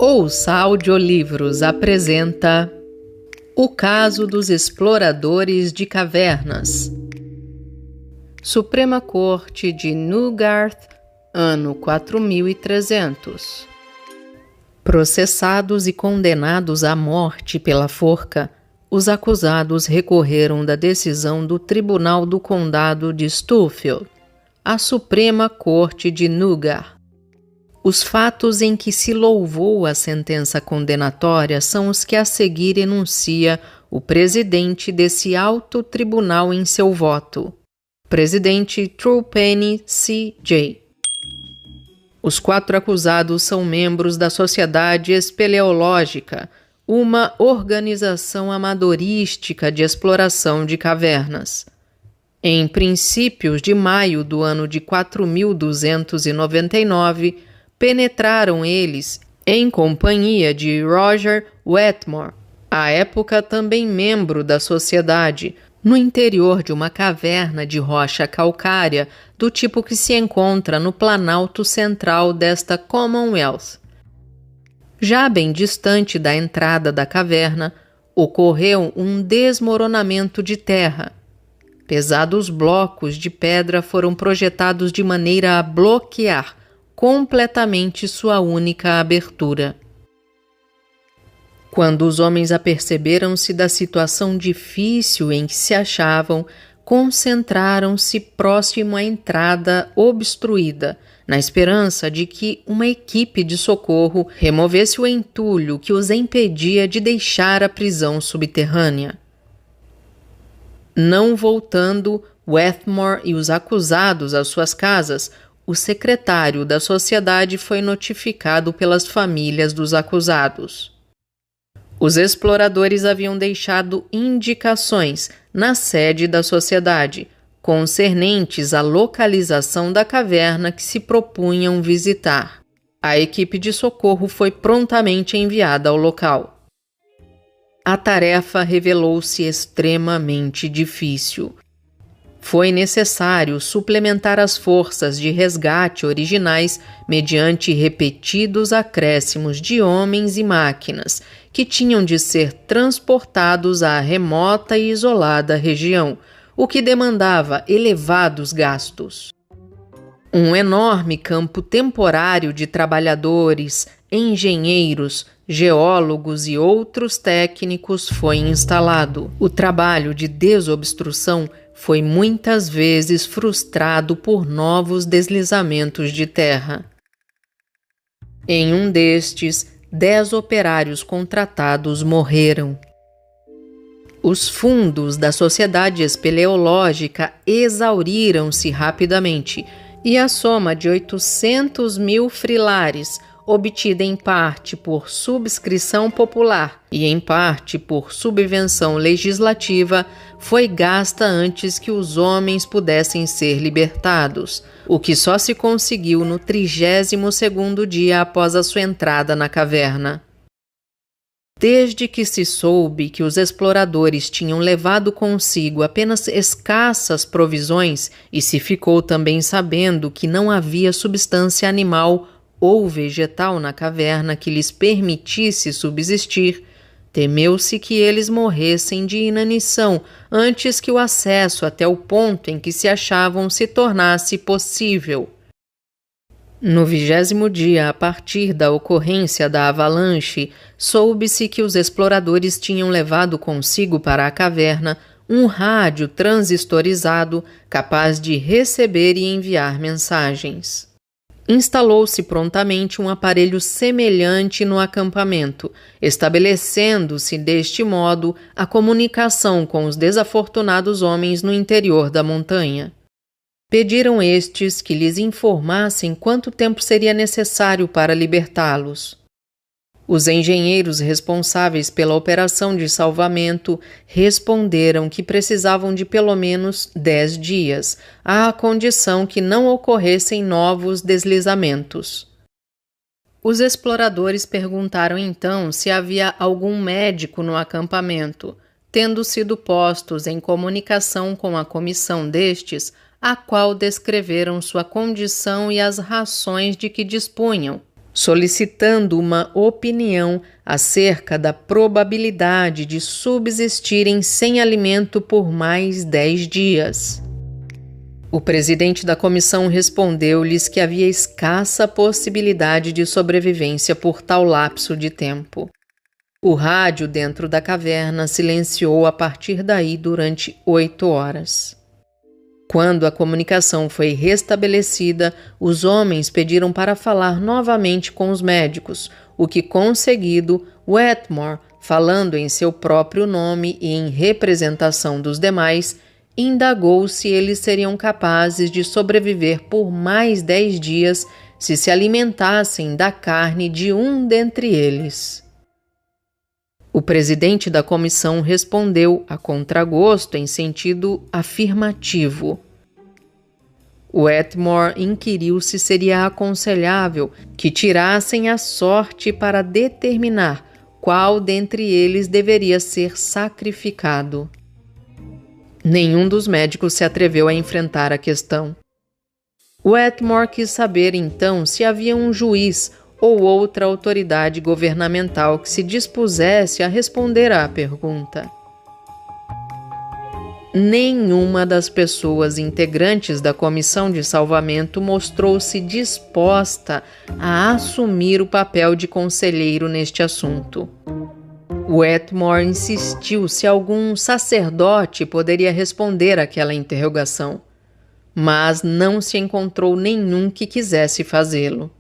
Ouça Audiolivros apresenta O Caso dos Exploradores de Cavernas. Suprema Corte de Newgarth, ano 4300. Processados e condenados à morte pela forca, os acusados recorreram da decisão do Tribunal do Condado de Stouffville, a Suprema Corte de Newgarth. Os fatos em que se louvou a sentença condenatória são os que a seguir enuncia o presidente desse alto tribunal em seu voto, presidente Truepenny C.J. Os 4 acusados são membros da Sociedade Espeleológica, uma organização amadorística de exploração de cavernas. Em princípios de maio do ano de 4299, penetraram eles, em companhia de Roger Wetmore, à época também membro da sociedade, no interior de uma caverna de rocha calcária do tipo que se encontra no planalto central desta Commonwealth. Já bem distante da entrada da caverna, ocorreu um desmoronamento de terra. Pesados blocos de pedra foram projetados de maneira a bloquear completamente sua única abertura. Quando os homens aperceberam-se da situação difícil em que se achavam, concentraram-se próximo à entrada obstruída, na esperança de que uma equipe de socorro removesse o entulho que os impedia de deixar a prisão subterrânea. Não voltando Wetmore e os acusados às suas casas, o secretário da sociedade foi notificado pelas famílias dos acusados. Os exploradores haviam deixado indicações na sede da sociedade, concernentes à localização da caverna que se propunham visitar. A equipe de socorro foi prontamente enviada ao local. A tarefa revelou-se extremamente difícil. Foi necessário suplementar as forças de resgate originais mediante repetidos acréscimos de homens e máquinas que tinham de ser transportados à remota e isolada região, o que demandava elevados gastos. Um enorme campo temporário de trabalhadores, engenheiros, geólogos e outros técnicos foi instalado. O trabalho de desobstrução foi muitas vezes frustrado por novos deslizamentos de terra. Em um destes, 10 operários contratados morreram. Os fundos da Sociedade Espeleológica exauriram-se rapidamente e a soma de 800.000 frilares, obtida em parte por subscrição popular e em parte por subvenção legislativa, foi gasta antes que os homens pudessem ser libertados, o que só se conseguiu no 32º dia após a sua entrada na caverna. Desde que se soube que os exploradores tinham levado consigo apenas escassas provisões e se ficou também sabendo que não havia substância animal ou vegetal na caverna que lhes permitisse subsistir, temeu-se que eles morressem de inanição antes que o acesso até o ponto em que se achavam se tornasse possível. No 20º dia, a partir da ocorrência da avalanche, soube-se que os exploradores tinham levado consigo para a caverna um rádio transistorizado capaz de receber e enviar mensagens. Instalou-se prontamente um aparelho semelhante no acampamento, estabelecendo-se deste modo a comunicação com os desafortunados homens no interior da montanha. Pediram estes que lhes informassem quanto tempo seria necessário para libertá-los. Os engenheiros responsáveis pela operação de salvamento responderam que precisavam de pelo menos 10 dias, à condição que não ocorressem novos deslizamentos. Os exploradores perguntaram então se havia algum médico no acampamento, tendo sido postos em comunicação com a comissão destes, a qual descreveram sua condição e as rações de que dispunham. solicitando uma opinião acerca da probabilidade de subsistirem sem alimento por mais 10 dias. O presidente da comissão respondeu-lhes que havia escassa possibilidade de sobrevivência por tal lapso de tempo. O rádio dentro da caverna silenciou a partir daí durante 8 horas. Quando a comunicação foi restabelecida, os homens pediram para falar novamente com os médicos, o que conseguido, Wetmore, falando em seu próprio nome e em representação dos demais, indagou se eles seriam capazes de sobreviver por mais 10 dias se alimentassem da carne de um dentre eles. O presidente da comissão respondeu a contragosto em sentido afirmativo. Wetmore inquiriu se seria aconselhável que tirassem a sorte para determinar qual dentre eles deveria ser sacrificado. Nenhum dos médicos se atreveu a enfrentar a questão. Wetmore quis saber então se havia um juiz ou outra autoridade governamental que se dispusesse a responder à pergunta. Nenhuma das pessoas integrantes da comissão de salvamento mostrou-se disposta a assumir o papel de conselheiro neste assunto. Wetmore insistiu se algum sacerdote poderia responder àquela interrogação, mas não se encontrou nenhum que quisesse fazê-lo.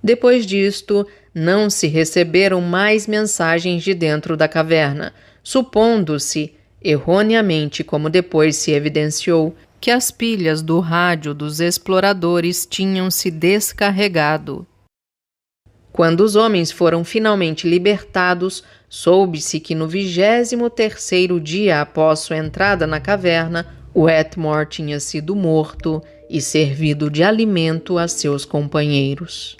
Depois disto, não se receberam mais mensagens de dentro da caverna, supondo-se, erroneamente como depois se evidenciou, que as pilhas do rádio dos exploradores tinham se descarregado. Quando os homens foram finalmente libertados, soube-se que no 23º dia após sua entrada na caverna, Wetmore tinha sido morto e servido de alimento a seus companheiros.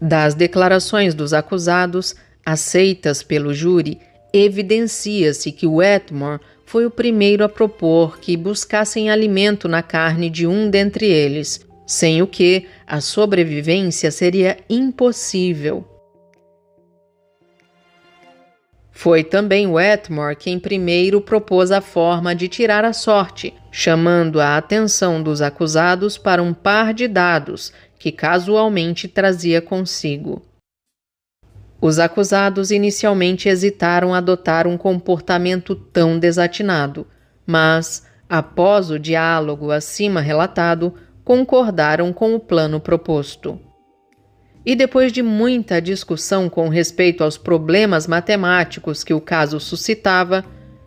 Das declarações dos acusados, aceitas pelo júri, evidencia-se que Wetmore foi o primeiro a propor que buscassem alimento na carne de um dentre eles, sem o que a sobrevivência seria impossível. Foi também Wetmore quem primeiro propôs a forma de tirar a sorte, chamando a atenção dos acusados para um par de dados que casualmente trazia consigo. Os acusados inicialmente hesitaram a adotar um comportamento tão desatinado, mas, após o diálogo acima relatado, concordaram com o plano proposto. E depois de muita discussão com respeito aos problemas matemáticos que o caso suscitava,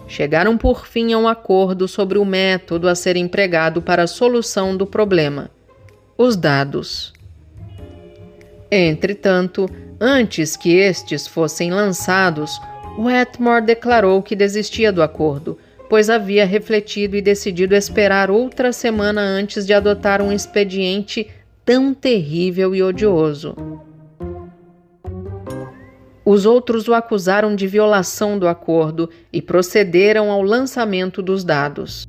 chegaram por fim a um acordo sobre o método a ser empregado para a solução do problema: os dados. Entretanto, antes que estes fossem lançados, Wetmore declarou que desistia do acordo, pois havia refletido e decidido esperar outra semana antes de adotar um expediente tão terrível e odioso. Os outros o acusaram de violação do acordo e procederam ao lançamento dos dados.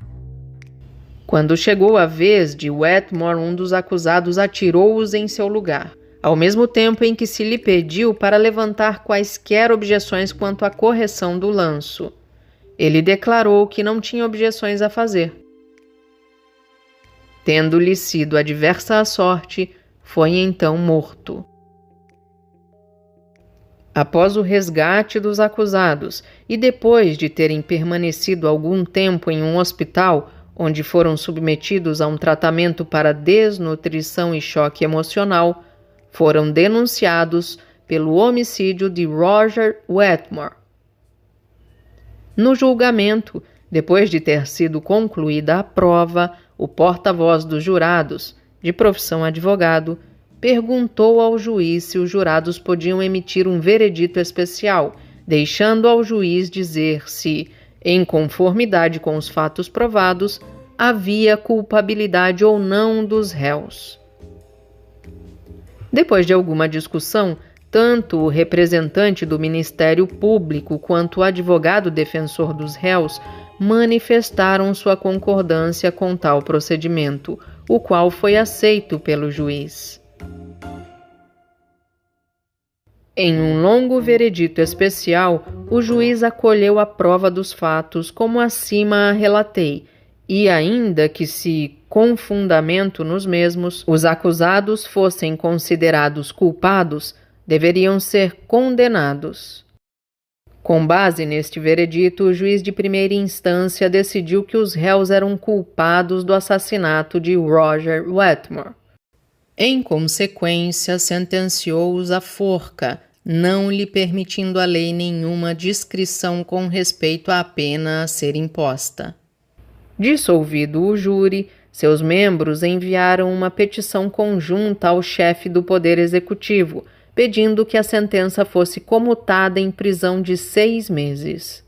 Quando chegou a vez de Wetmore, um dos acusados atirou-os em seu lugar, ao mesmo tempo em que se lhe pediu para levantar quaisquer objeções quanto à correção do lanço. Ele declarou que não tinha objeções a fazer. Tendo-lhe sido adversa a sorte, foi então morto. Após o resgate dos acusados e depois de terem permanecido algum tempo em um hospital, onde foram submetidos a um tratamento para desnutrição e choque emocional, foram denunciados pelo homicídio de Roger Wetmore. No julgamento, depois de ter sido concluída a prova, o porta-voz dos jurados, de profissão advogado, perguntou ao juiz se os jurados podiam emitir um veredito especial, deixando ao juiz dizer se, em conformidade com os fatos provados, havia culpabilidade ou não dos réus. Depois de alguma discussão, tanto o representante do Ministério Público quanto o advogado defensor dos réus manifestaram sua concordância com tal procedimento, o qual foi aceito pelo juiz. Em um longo veredito especial, o juiz acolheu a prova dos fatos como acima a relatei, e ainda que com fundamento nos mesmos, os acusados fossem considerados culpados, deveriam ser condenados. Com base neste veredito, o juiz de primeira instância decidiu que os réus eram culpados do assassinato de Roger Wetmore. Em consequência, sentenciou-os à forca, não lhe permitindo a lei nenhuma discrição com respeito à pena a ser imposta. Dissolvido o júri, seus membros enviaram uma petição conjunta ao chefe do Poder Executivo, pedindo que a sentença fosse comutada em prisão de 6 meses.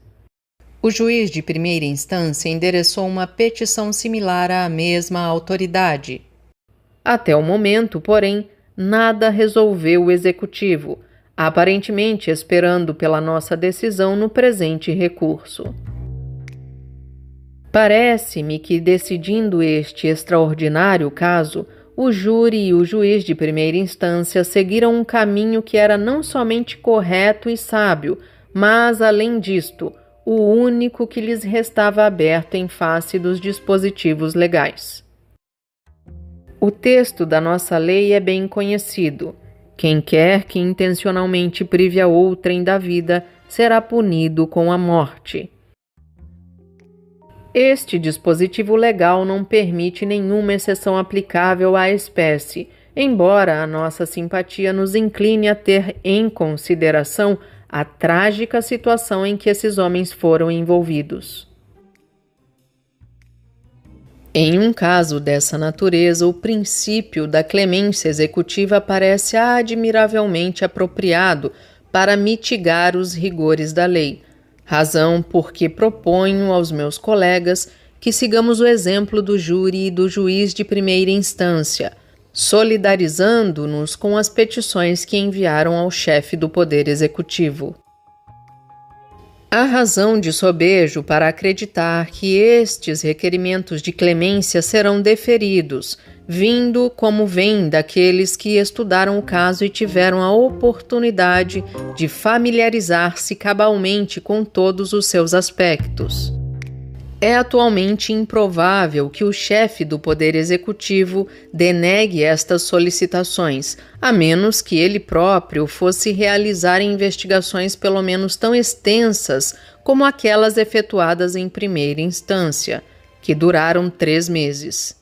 O juiz de primeira instância endereçou uma petição similar à mesma autoridade. Até o momento, porém, nada resolveu o Executivo, aparentemente esperando pela nossa decisão no presente recurso. Parece-me que, decidindo este extraordinário caso, o júri e o juiz de primeira instância seguiram um caminho que era não somente correto e sábio, mas, além disto, o único que lhes restava aberto em face dos dispositivos legais. O texto da nossa lei é bem conhecido. Quem quer que intencionalmente prive a outrem da vida será punido com a morte. Este dispositivo legal não permite nenhuma exceção aplicável à espécie, embora a nossa simpatia nos incline a ter em consideração a trágica situação em que esses homens foram envolvidos. Em um caso dessa natureza, o princípio da clemência executiva parece admiravelmente apropriado para mitigar os rigores da lei, razão por que proponho aos meus colegas que sigamos o exemplo do júri e do juiz de primeira instância, solidarizando-nos com as petições que enviaram ao chefe do Poder Executivo. Há razão de sobejo para acreditar que estes requerimentos de clemência serão deferidos, vindo como vem daqueles que estudaram o caso e tiveram a oportunidade de familiarizar-se cabalmente com todos os seus aspectos. É atualmente improvável que o chefe do Poder Executivo denegue estas solicitações, a menos que ele próprio fosse realizar investigações pelo menos tão extensas como aquelas efetuadas em primeira instância, que duraram 3 meses.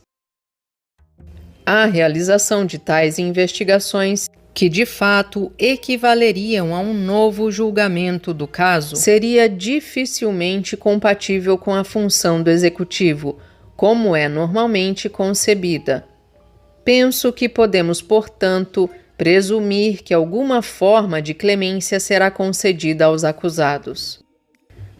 A realização de tais investigações, que de fato equivaleriam a um novo julgamento do caso, seria dificilmente compatível com a função do Executivo, como é normalmente concebida. Penso que podemos, portanto, presumir que alguma forma de clemência será concedida aos acusados.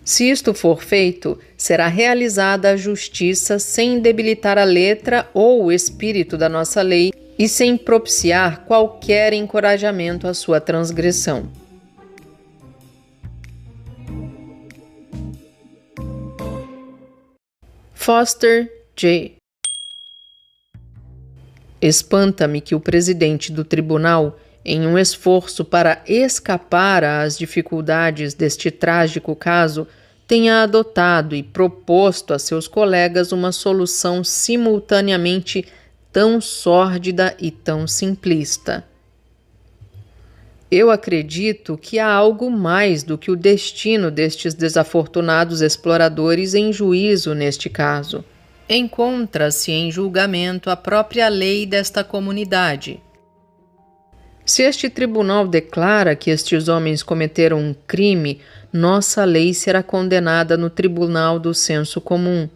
Se isto for feito, será realizada a justiça sem debilitar a letra ou o espírito da nossa lei e sem propiciar qualquer encorajamento à sua transgressão. Foster J. Espanta-me que o presidente do tribunal, em um esforço para escapar às dificuldades deste trágico caso, tenha adotado e proposto a seus colegas uma solução simultaneamente tão sórdida e tão simplista. Eu acredito que há algo mais do que o destino destes desafortunados exploradores em juízo neste caso. Encontra-se em julgamento a própria lei desta comunidade. Se este tribunal declara que estes homens cometeram um crime, nossa lei será condenada no tribunal do senso comum.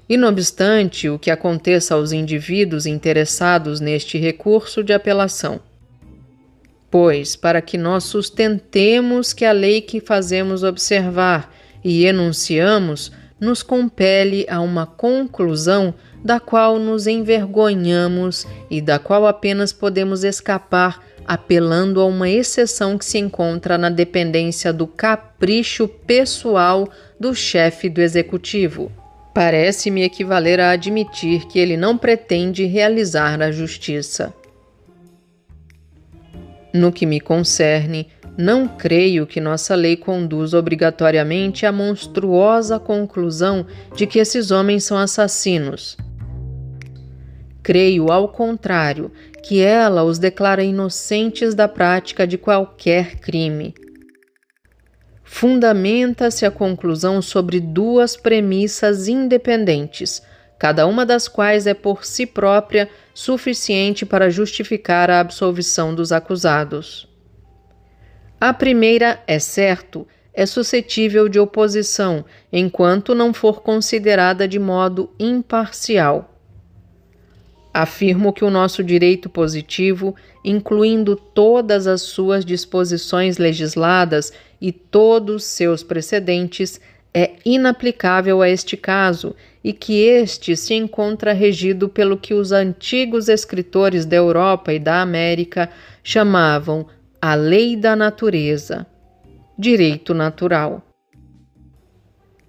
E, não obstante o que aconteça aos indivíduos interessados neste recurso de apelação. Pois, para que nós sustentemos que a lei que fazemos observar e enunciamos nos compele a uma conclusão da qual nos envergonhamos e da qual apenas podemos escapar apelando a uma exceção que se encontra na dependência do capricho pessoal do chefe do executivo. Parece-me equivaler a admitir que ele não pretende realizar a justiça. No que me concerne, não creio que nossa lei conduza obrigatoriamente à monstruosa conclusão de que esses homens são assassinos. Creio, ao contrário, que ela os declara inocentes da prática de qualquer crime. Fundamenta-se a conclusão sobre duas premissas independentes, cada uma das quais é por si própria suficiente para justificar a absolvição dos acusados. A primeira, é certo, é suscetível de oposição, enquanto não for considerada de modo imparcial. Afirmo que o nosso direito positivo, incluindo todas as suas disposições legisladas e todos seus precedentes, é inaplicável a este caso e que este se encontra regido pelo que os antigos escritores da Europa e da América chamavam a lei da natureza, direito natural.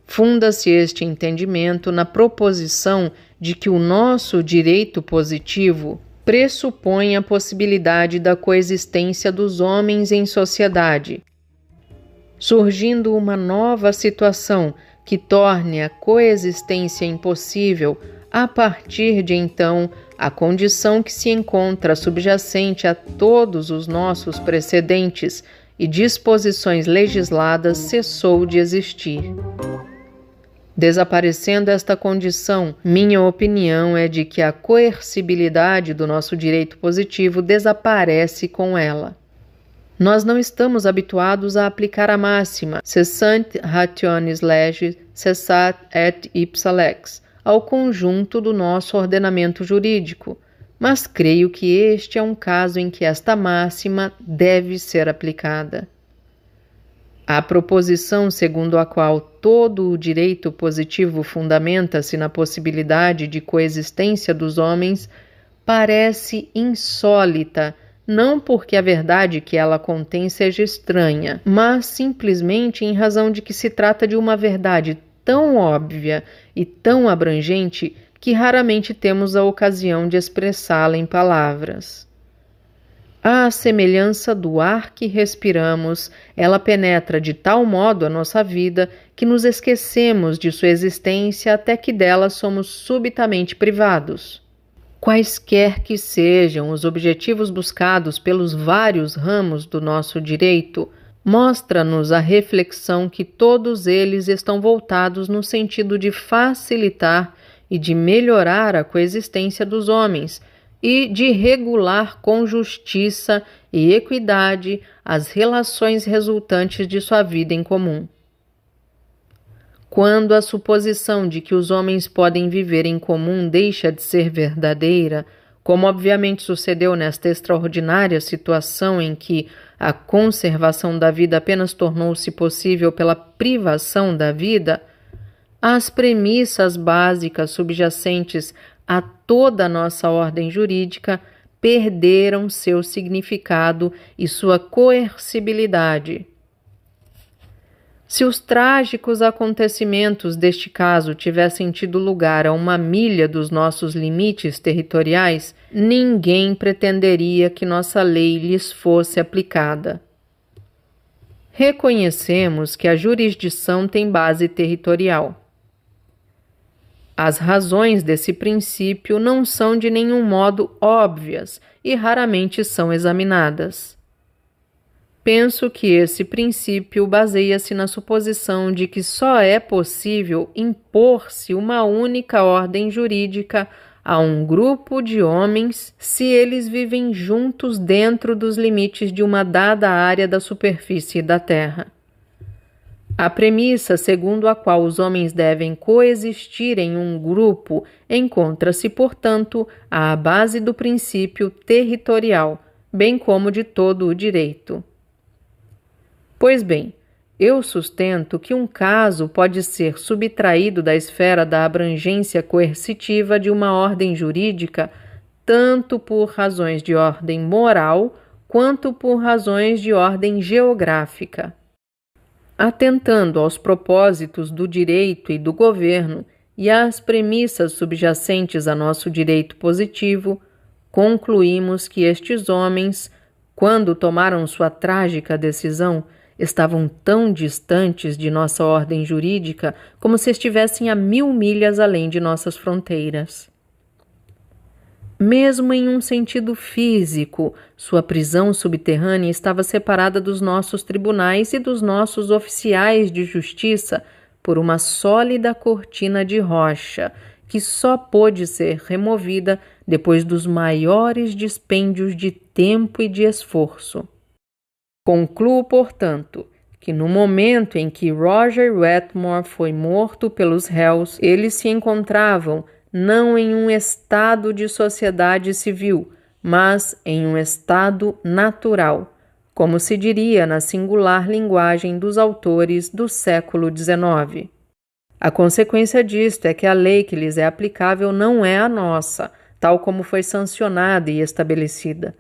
Funda-se este entendimento na proposição de que o nosso direito positivo pressupõe a possibilidade da coexistência dos homens em sociedade, surgindo uma nova situação que torne a coexistência impossível. A partir de então, a condição que se encontra subjacente a todos os nossos precedentes e disposições legisladas cessou de existir. Desaparecendo esta condição, minha opinião é de que a coercibilidade do nosso direito positivo desaparece com ela. Nós não estamos habituados a aplicar a máxima cessant rationis legis, cessat et ipsa lex ao conjunto do nosso ordenamento jurídico, mas creio que este é um caso em que esta máxima deve ser aplicada. A proposição segundo a qual todo o direito positivo fundamenta-se na possibilidade de coexistência dos homens parece insólita, não porque a verdade que ela contém seja estranha, mas simplesmente em razão de que se trata de uma verdade tão óbvia e tão abrangente que raramente temos a ocasião de expressá-la em palavras. À semelhança do ar que respiramos, ela penetra de tal modo a nossa vida que nos esquecemos de sua existência até que dela somos subitamente privados. Quaisquer que sejam os objetivos buscados pelos vários ramos do nosso direito, mostra-nos a reflexão que todos eles estão voltados no sentido de facilitar e de melhorar a coexistência dos homens, e de regular com justiça e equidade as relações resultantes de sua vida em comum. Quando a suposição de que os homens podem viver em comum deixa de ser verdadeira, como obviamente sucedeu nesta extraordinária situação em que a conservação da vida apenas tornou-se possível pela privação da vida, as premissas básicas subjacentes a toda a nossa ordem jurídica perderam seu significado e sua coercibilidade. Se os trágicos acontecimentos deste caso tivessem tido lugar a 1 milha dos nossos limites territoriais, ninguém pretenderia que nossa lei lhes fosse aplicada. Reconhecemos que a jurisdição tem base territorial. As razões desse princípio não são de nenhum modo óbvias e raramente são examinadas. Penso que esse princípio baseia-se na suposição de que só é possível impor-se uma única ordem jurídica a um grupo de homens se eles vivem juntos dentro dos limites de uma dada área da superfície da Terra. A premissa segundo a qual os homens devem coexistir em um grupo encontra-se, portanto, à base do princípio territorial, bem como de todo o direito. Pois bem, eu sustento que um caso pode ser subtraído da esfera da abrangência coercitiva de uma ordem jurídica tanto por razões de ordem moral quanto por razões de ordem geográfica. Atentando aos propósitos do direito e do governo, e às premissas subjacentes a nosso direito positivo, concluímos que estes homens, quando tomaram sua trágica decisão, estavam tão distantes de nossa ordem jurídica como se estivessem a 1000 milhas além de nossas fronteiras. Mesmo em um sentido físico, sua prisão subterrânea estava separada dos nossos tribunais e dos nossos oficiais de justiça por uma sólida cortina de rocha, que só pôde ser removida depois dos maiores dispêndios de tempo e de esforço. Concluo, portanto, que no momento em que Roger Wetmore foi morto pelos réus, eles se encontravam não em um estado de sociedade civil, mas em um estado natural, como se diria na singular linguagem dos autores do século XIX. A consequência disto é que a lei que lhes é aplicável não é a nossa, tal como foi sancionada e estabelecida,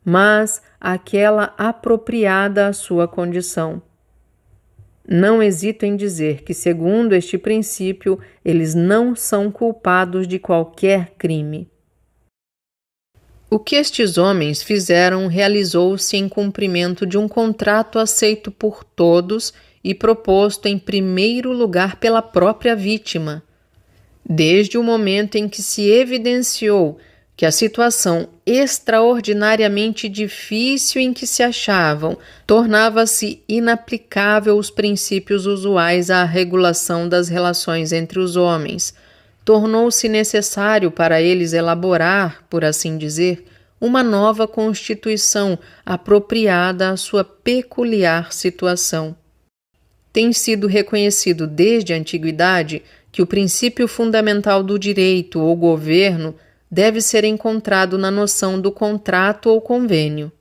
mas aquela apropriada à sua condição. Não hesito em dizer que, segundo este princípio, eles não são culpados de qualquer crime. O que estes homens fizeram realizou-se em cumprimento de um contrato aceito por todos e proposto em primeiro lugar pela própria vítima. Desde o momento em que se evidenciou que a situação extraordinariamente difícil em que se achavam tornava-se inaplicável os princípios usuais à regulação das relações entre os homens, tornou-se necessário para eles elaborar, por assim dizer, uma nova constituição apropriada à sua peculiar situação. Tem sido reconhecido desde a antiguidade que o princípio fundamental do direito ou governo deve ser encontrado na noção do contrato ou convênio.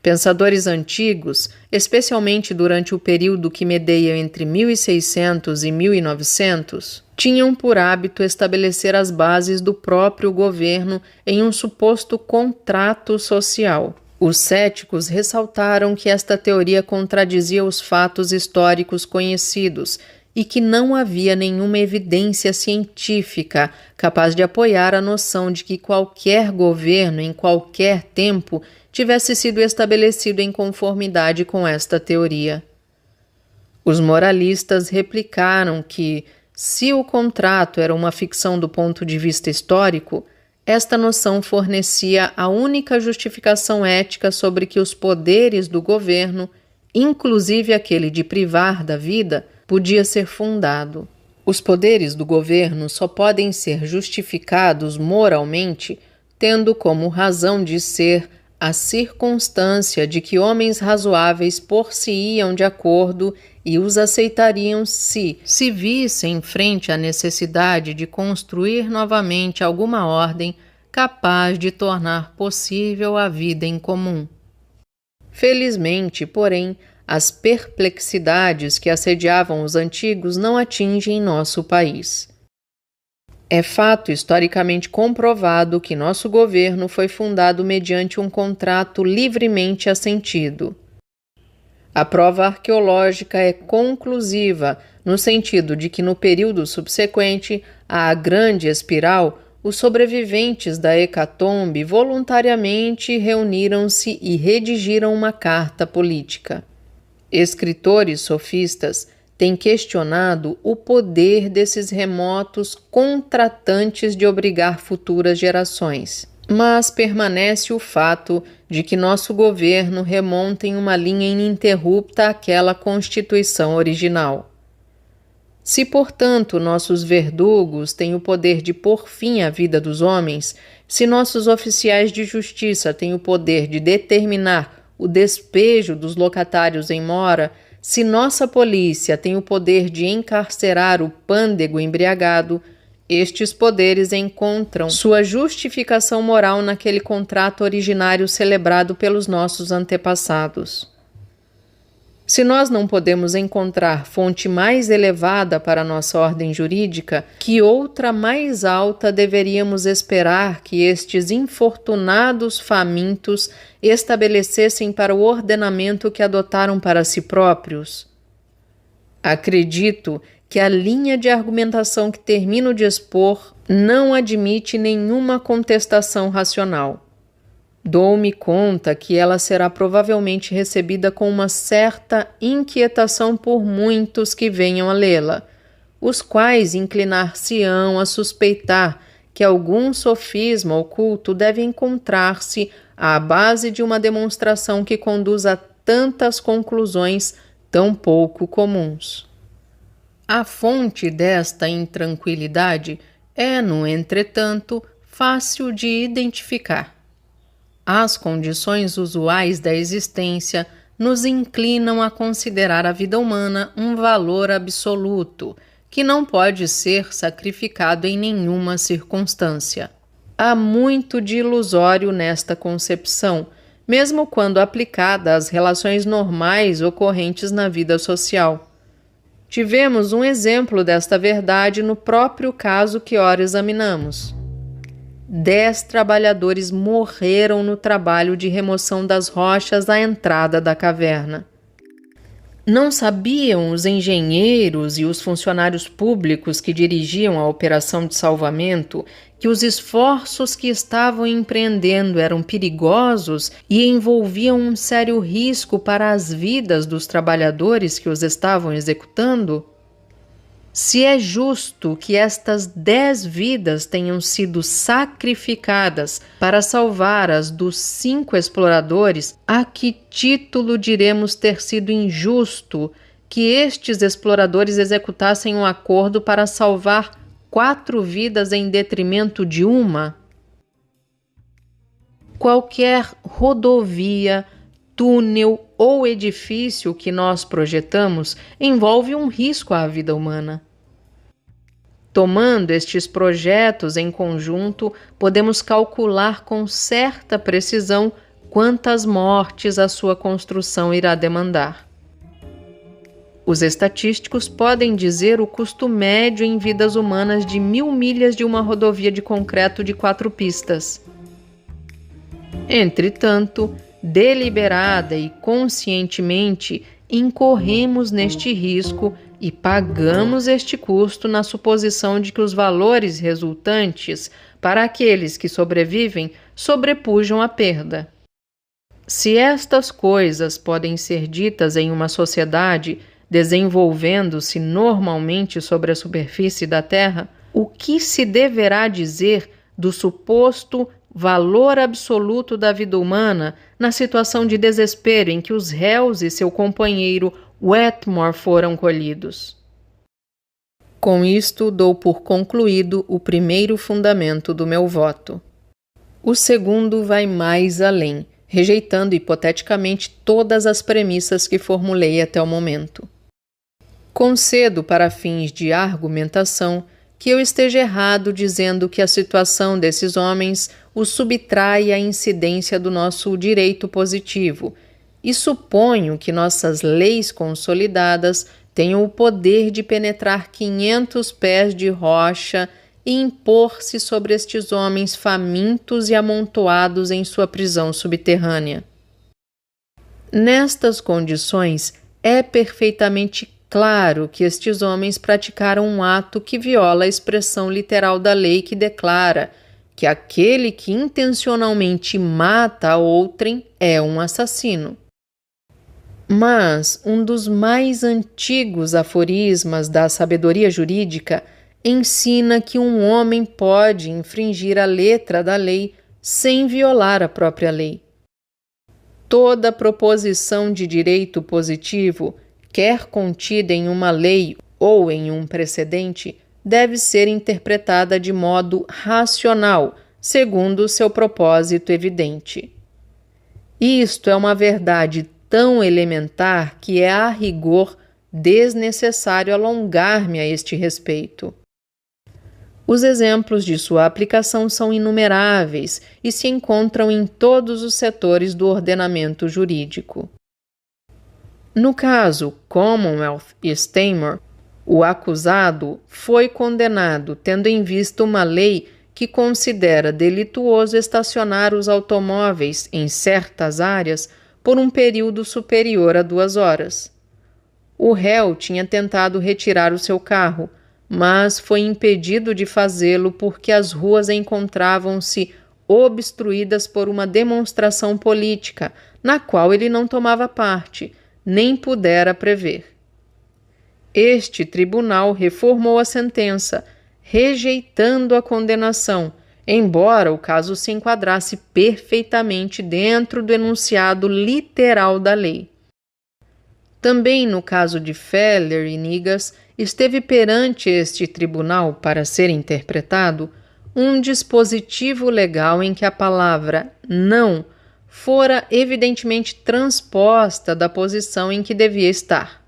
Pensadores antigos, especialmente durante o período que medeia entre 1600 e 1900, tinham por hábito estabelecer as bases do próprio governo em um suposto contrato social. Os céticos ressaltaram que esta teoria contradizia os fatos históricos conhecidos e que não havia nenhuma evidência científica capaz de apoiar a noção de que qualquer governo, em qualquer tempo, tivesse sido estabelecido em conformidade com esta teoria. Os moralistas replicaram que, se o contrato era uma ficção do ponto de vista histórico, esta noção fornecia a única justificação ética sobre que os poderes do governo, inclusive aquele de privar da vida, podia ser fundado. Os poderes do governo só podem ser justificados moralmente tendo como razão de ser a circunstância de que homens razoáveis por-se-iam de acordo e os aceitariam se vissem frente à necessidade de construir novamente alguma ordem capaz de tornar possível a vida em comum. Felizmente, porém, as perplexidades que assediavam os antigos não atingem nosso país. É fato historicamente comprovado que nosso governo foi fundado mediante um contrato livremente assentido. A prova arqueológica é conclusiva, no sentido de que no período subsequente à Grande Espiral, os sobreviventes da hecatombe voluntariamente reuniram-se e redigiram uma carta política. Escritores sofistas têm questionado o poder desses remotos contratantes de obrigar futuras gerações. Mas permanece o fato de que nosso governo remonta em uma linha ininterrupta àquela Constituição original. Se, portanto, nossos verdugos têm o poder de pôr fim à vida dos homens, se nossos oficiais de justiça têm o poder de determinar o despejo dos locatários em mora, se nossa polícia tem o poder de encarcerar o pândego embriagado, estes poderes encontram sua justificação moral naquele contrato originário celebrado pelos nossos antepassados. Se nós não podemos encontrar fonte mais elevada para nossa ordem jurídica, que outra mais alta deveríamos esperar que estes infortunados famintos estabelecessem para o ordenamento que adotaram para si próprios? Acredito que a linha de argumentação que termino de expor não admite nenhuma contestação racional. Dou-me conta que ela será provavelmente recebida com uma certa inquietação por muitos que venham a lê-la, os quais inclinar-se-ão a suspeitar que algum sofisma oculto deve encontrar-se à base de uma demonstração que conduz a tantas conclusões tão pouco comuns. A fonte desta intranquilidade é, no entretanto, fácil de identificar. As condições usuais da existência nos inclinam a considerar a vida humana um valor absoluto, que não pode ser sacrificado em nenhuma circunstância. Há muito de ilusório nesta concepção, mesmo quando aplicada às relações normais ocorrentes na vida social. Tivemos um exemplo desta verdade no próprio caso que ora examinamos. 10 trabalhadores morreram no trabalho de remoção das rochas à entrada da caverna. Não sabiam os engenheiros e os funcionários públicos que dirigiam a operação de salvamento que os esforços que estavam empreendendo eram perigosos e envolviam um sério risco para as vidas dos trabalhadores que os estavam executando? Se é justo que estas 10 vidas tenham sido sacrificadas para salvar as dos 5 exploradores, a que título diremos ter sido injusto que estes exploradores executassem um acordo para salvar 4 vidas em detrimento de uma? Qualquer rodovia, túnel ou edifício que nós projetamos envolve um risco à vida humana. Tomando estes projetos em conjunto, podemos calcular com certa precisão quantas mortes a sua construção irá demandar. Os estatísticos podem dizer o custo médio em vidas humanas de 1000 milhas de uma rodovia de concreto de 4 pistas. Entretanto, deliberada e conscientemente, incorremos neste risco e pagamos este custo na suposição de que os valores resultantes para aqueles que sobrevivem sobrepujam a perda. Se estas coisas podem ser ditas em uma sociedade desenvolvendo-se normalmente sobre a superfície da Terra, o que se deverá dizer do suposto valor absoluto da vida humana na situação de desespero em que os réus e seu companheiro Wetmore foram colhidos? Com isto, dou por concluído o primeiro fundamento do meu voto. O segundo vai mais além, rejeitando hipoteticamente todas as premissas que formulei até o momento. Concedo, para fins de argumentação, que eu esteja errado dizendo que a situação desses homens os subtrai à incidência do nosso direito positivo, e suponho que nossas leis consolidadas tenham o poder de penetrar 500 pés de rocha e impor-se sobre estes homens famintos e amontoados em sua prisão subterrânea. Nestas condições, é perfeitamente claro que estes homens praticaram um ato que viola a expressão literal da lei que declara que aquele que intencionalmente mata a outrem é um assassino. Mas um dos mais antigos aforismas da sabedoria jurídica ensina que um homem pode infringir a letra da lei sem violar a própria lei. Toda proposição de direito positivo, quer contida em uma lei ou em um precedente, deve ser interpretada de modo racional, segundo seu propósito evidente. Isto é uma verdade tão elementar que é, a rigor, desnecessário alongar-me a este respeito. Os exemplos de sua aplicação são inumeráveis e se encontram em todos os setores do ordenamento jurídico. No caso Commonwealth e Seymour, o acusado foi condenado tendo em vista uma lei que considera delituoso estacionar os automóveis em certas áreas por um período superior a 2 horas. O réu tinha tentado retirar o seu carro, mas foi impedido de fazê-lo porque as ruas encontravam-se obstruídas por uma demonstração política, na qual ele não tomava parte, nem pudera prever. Este tribunal reformou a sentença, rejeitando a condenação, embora o caso se enquadrasse perfeitamente dentro do enunciado literal da lei. Também no caso de Feller e Nigas, esteve perante este tribunal, para ser interpretado, um dispositivo legal em que a palavra não fora evidentemente transposta da posição em que devia estar.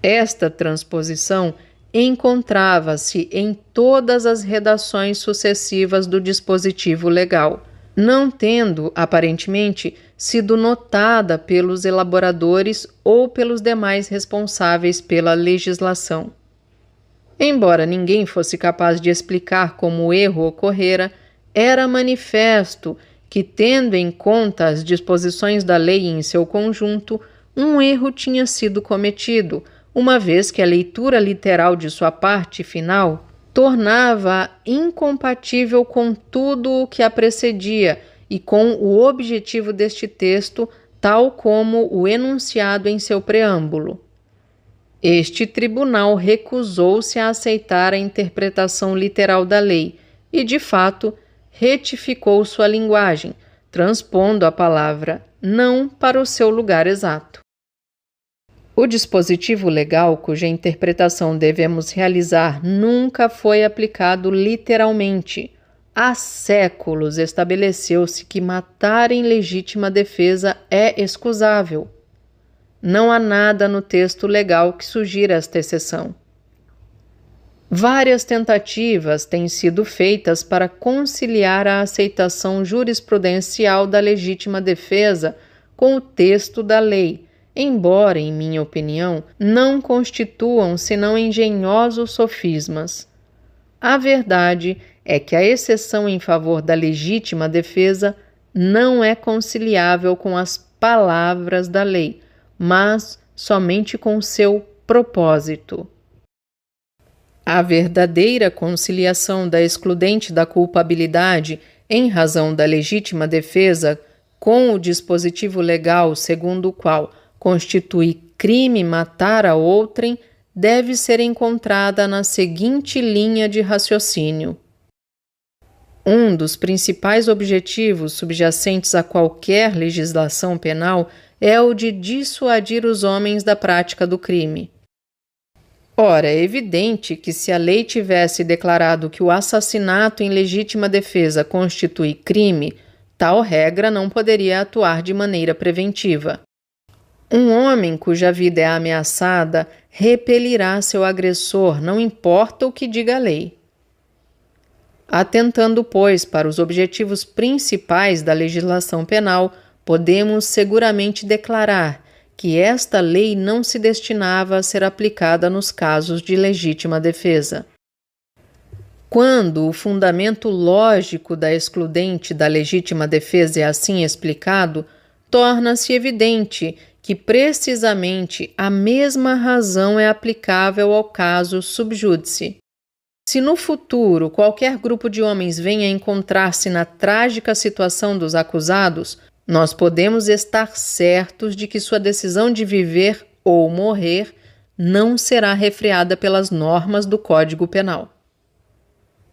Esta transposição encontrava-se em todas as redações sucessivas do dispositivo legal, não tendo, aparentemente, sido notada pelos elaboradores ou pelos demais responsáveis pela legislação. Embora ninguém fosse capaz de explicar como o erro ocorrera, era manifesto que, tendo em conta as disposições da lei em seu conjunto, um erro tinha sido cometido, uma vez que a leitura literal de sua parte final tornava-a incompatível com tudo o que a precedia e com o objetivo deste texto, tal como o enunciado em seu preâmbulo. Este tribunal recusou-se a aceitar a interpretação literal da lei e, de fato, retificou sua linguagem, transpondo a palavra não para o seu lugar exato. O dispositivo legal, cuja interpretação devemos realizar, nunca foi aplicado literalmente. Há séculos estabeleceu-se que matar em legítima defesa é excusável. Não há nada no texto legal que sugira esta exceção. Várias tentativas têm sido feitas para conciliar a aceitação jurisprudencial da legítima defesa com o texto da lei, embora, em minha opinião, não constituam senão engenhosos sofismas. A verdade é que a exceção em favor da legítima defesa não é conciliável com as palavras da lei, mas somente com seu propósito. A verdadeira conciliação da excludente da culpabilidade em razão da legítima defesa com o dispositivo legal segundo o qual constitui crime matar a outrem deve ser encontrada na seguinte linha de raciocínio. Um dos principais objetivos subjacentes a qualquer legislação penal é o de dissuadir os homens da prática do crime. Ora, é evidente que se a lei tivesse declarado que o assassinato em legítima defesa constitui crime, tal regra não poderia atuar de maneira preventiva. Um homem cuja vida é ameaçada repelirá seu agressor, não importa o que diga a lei. Atentando, pois, para os objetivos principais da legislação penal, podemos seguramente declarar que esta lei não se destinava a ser aplicada nos casos de legítima defesa. Quando o fundamento lógico da excludente da legítima defesa é assim explicado, torna-se evidente que precisamente a mesma razão é aplicável ao caso sub judice. Se no futuro qualquer grupo de homens venha a encontrar-se na trágica situação dos acusados, nós podemos estar certos de que sua decisão de viver ou morrer não será refreada pelas normas do Código Penal.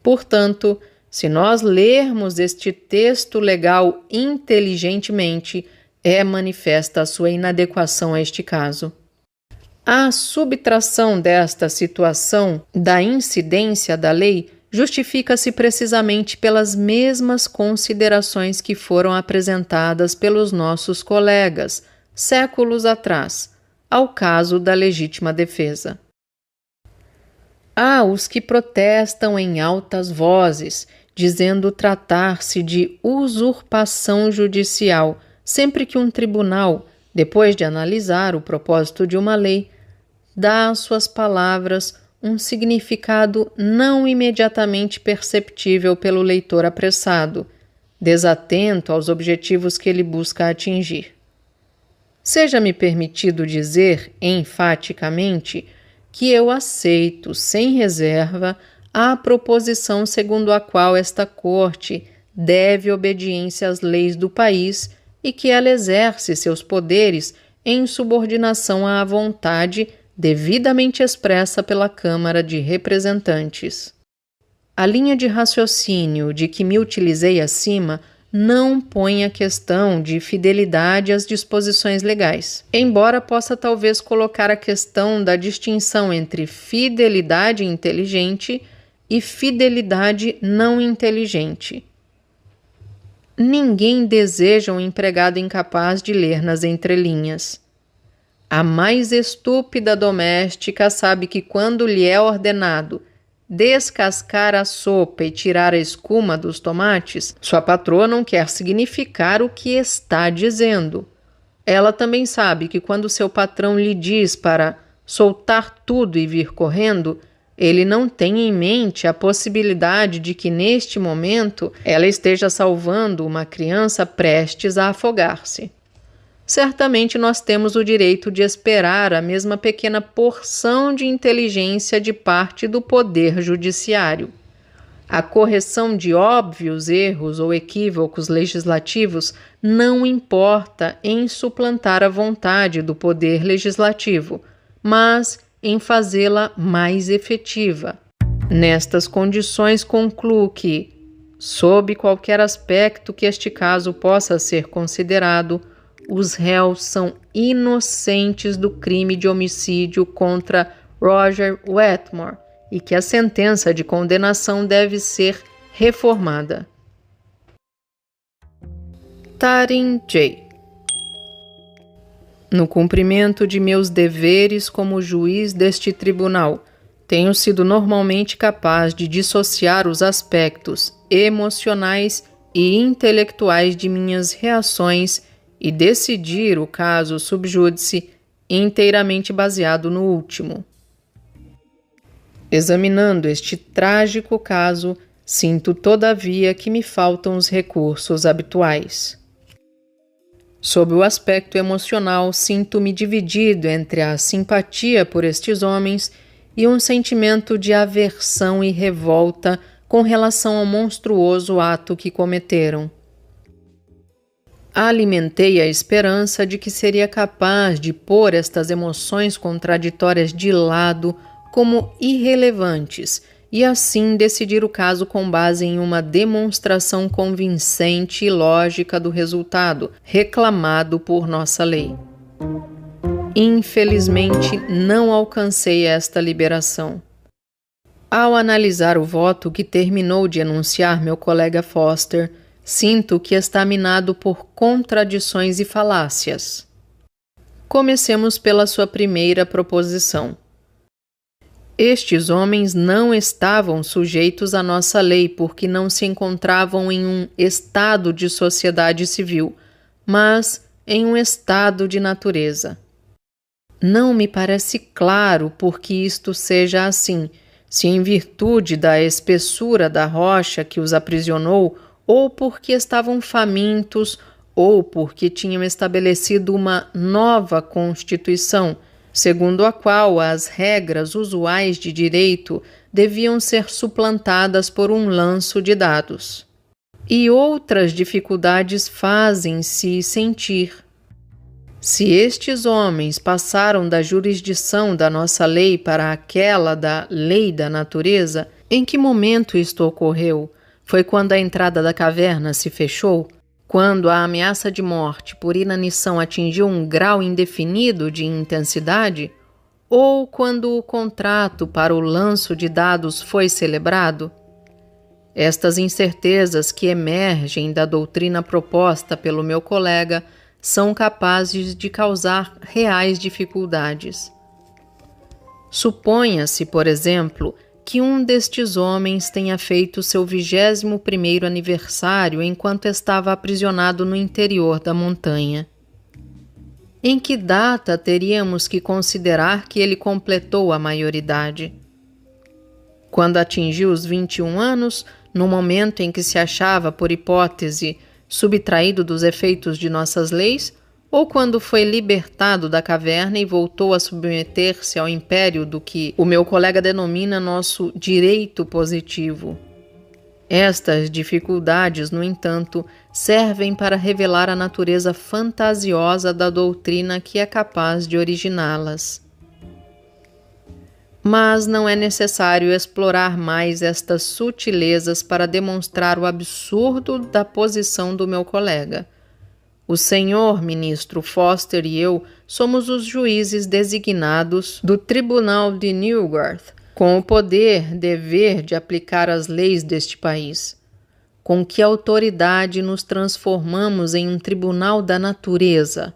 Portanto, se nós lermos este texto legal inteligentemente, é manifesta a sua inadequação a este caso. A subtração desta situação da incidência da lei justifica-se precisamente pelas mesmas considerações que foram apresentadas pelos nossos colegas, séculos atrás, ao caso da legítima defesa. Há os que protestam em altas vozes, dizendo tratar-se de usurpação judicial, sempre que um tribunal, depois de analisar o propósito de uma lei, dá às suas palavras um significado não imediatamente perceptível pelo leitor apressado, desatento aos objetivos que ele busca atingir. Seja-me permitido dizer enfaticamente que eu aceito, sem reserva, a proposição segundo a qual esta Corte deve obediência às leis do país e que ela exerce seus poderes em subordinação à vontade devidamente expressa pela Câmara de Representantes. A linha de raciocínio de que me utilizei acima não põe a questão de fidelidade às disposições legais, embora possa talvez colocar a questão da distinção entre fidelidade inteligente e fidelidade não inteligente. Ninguém deseja um empregado incapaz de ler nas entrelinhas. A mais estúpida doméstica sabe que quando lhe é ordenado descascar a sopa e tirar a escuma dos tomates, sua patroa não quer significar o que está dizendo. Ela também sabe que quando seu patrão lhe diz para soltar tudo e vir correndo, ele não tem em mente a possibilidade de que neste momento ela esteja salvando uma criança prestes a afogar-se. Certamente nós temos o direito de esperar a mesma pequena porção de inteligência de parte do Poder Judiciário. A correção de óbvios erros ou equívocos legislativos não importa em suplantar a vontade do Poder Legislativo, mas em fazê-la mais efetiva. Nestas condições, concluo que, sob qualquer aspecto que este caso possa ser considerado, os réus são inocentes do crime de homicídio contra Roger Wetmore e que a sentença de condenação deve ser reformada. Tarin J. No cumprimento de meus deveres como juiz deste tribunal, tenho sido normalmente capaz de dissociar os aspectos emocionais e intelectuais de minhas reações e decidir o caso sub judice inteiramente baseado no último. Examinando este trágico caso, sinto todavia que me faltam os recursos habituais. Sob o aspecto emocional, sinto-me dividido entre a simpatia por estes homens e um sentimento de aversão e revolta com relação ao monstruoso ato que cometeram. Alimentei a esperança de que seria capaz de pôr estas emoções contraditórias de lado como irrelevantes e assim decidir o caso com base em uma demonstração convincente e lógica do resultado reclamado por nossa lei. Infelizmente, não alcancei esta liberação. Ao analisar o voto que terminou de enunciar meu colega Foster, sinto que está minado por contradições e falácias. Comecemos pela sua primeira proposição. Estes homens não estavam sujeitos à nossa lei porque não se encontravam em um estado de sociedade civil, mas em um estado de natureza. Não me parece claro por que isto seja assim, se em virtude da espessura da rocha que os aprisionou, ou porque estavam famintos, ou porque tinham estabelecido uma nova Constituição, segundo a qual as regras usuais de direito deviam ser suplantadas por um lanço de dados. E outras dificuldades fazem-se sentir. Se estes homens passaram da jurisdição da nossa lei para aquela da lei da natureza, em que momento isto ocorreu? Foi quando a entrada da caverna se fechou? Quando a ameaça de morte por inanição atingiu um grau indefinido de intensidade? Ou quando o contrato para o lanço de dados foi celebrado? Estas incertezas que emergem da doutrina proposta pelo meu colega são capazes de causar reais dificuldades. Suponha-se, por exemplo, que um destes homens tenha feito seu 21º aniversário enquanto estava aprisionado no interior da montanha. Em que data teríamos que considerar que ele completou a maioridade? Quando atingiu os 21 anos, no momento em que se achava, por hipótese, subtraído dos efeitos de nossas leis, ou quando foi libertado da caverna e voltou a submeter-se ao império do que o meu colega denomina nosso direito positivo. Estas dificuldades, no entanto, servem para revelar a natureza fantasiosa da doutrina que é capaz de originá-las. Mas não é necessário explorar mais estas sutilezas para demonstrar o absurdo da posição do meu colega. O senhor ministro Foster e eu somos os juízes designados do Tribunal de Newgate, com o dever de aplicar as leis deste país. Com que autoridade nos transformamos em um tribunal da natureza?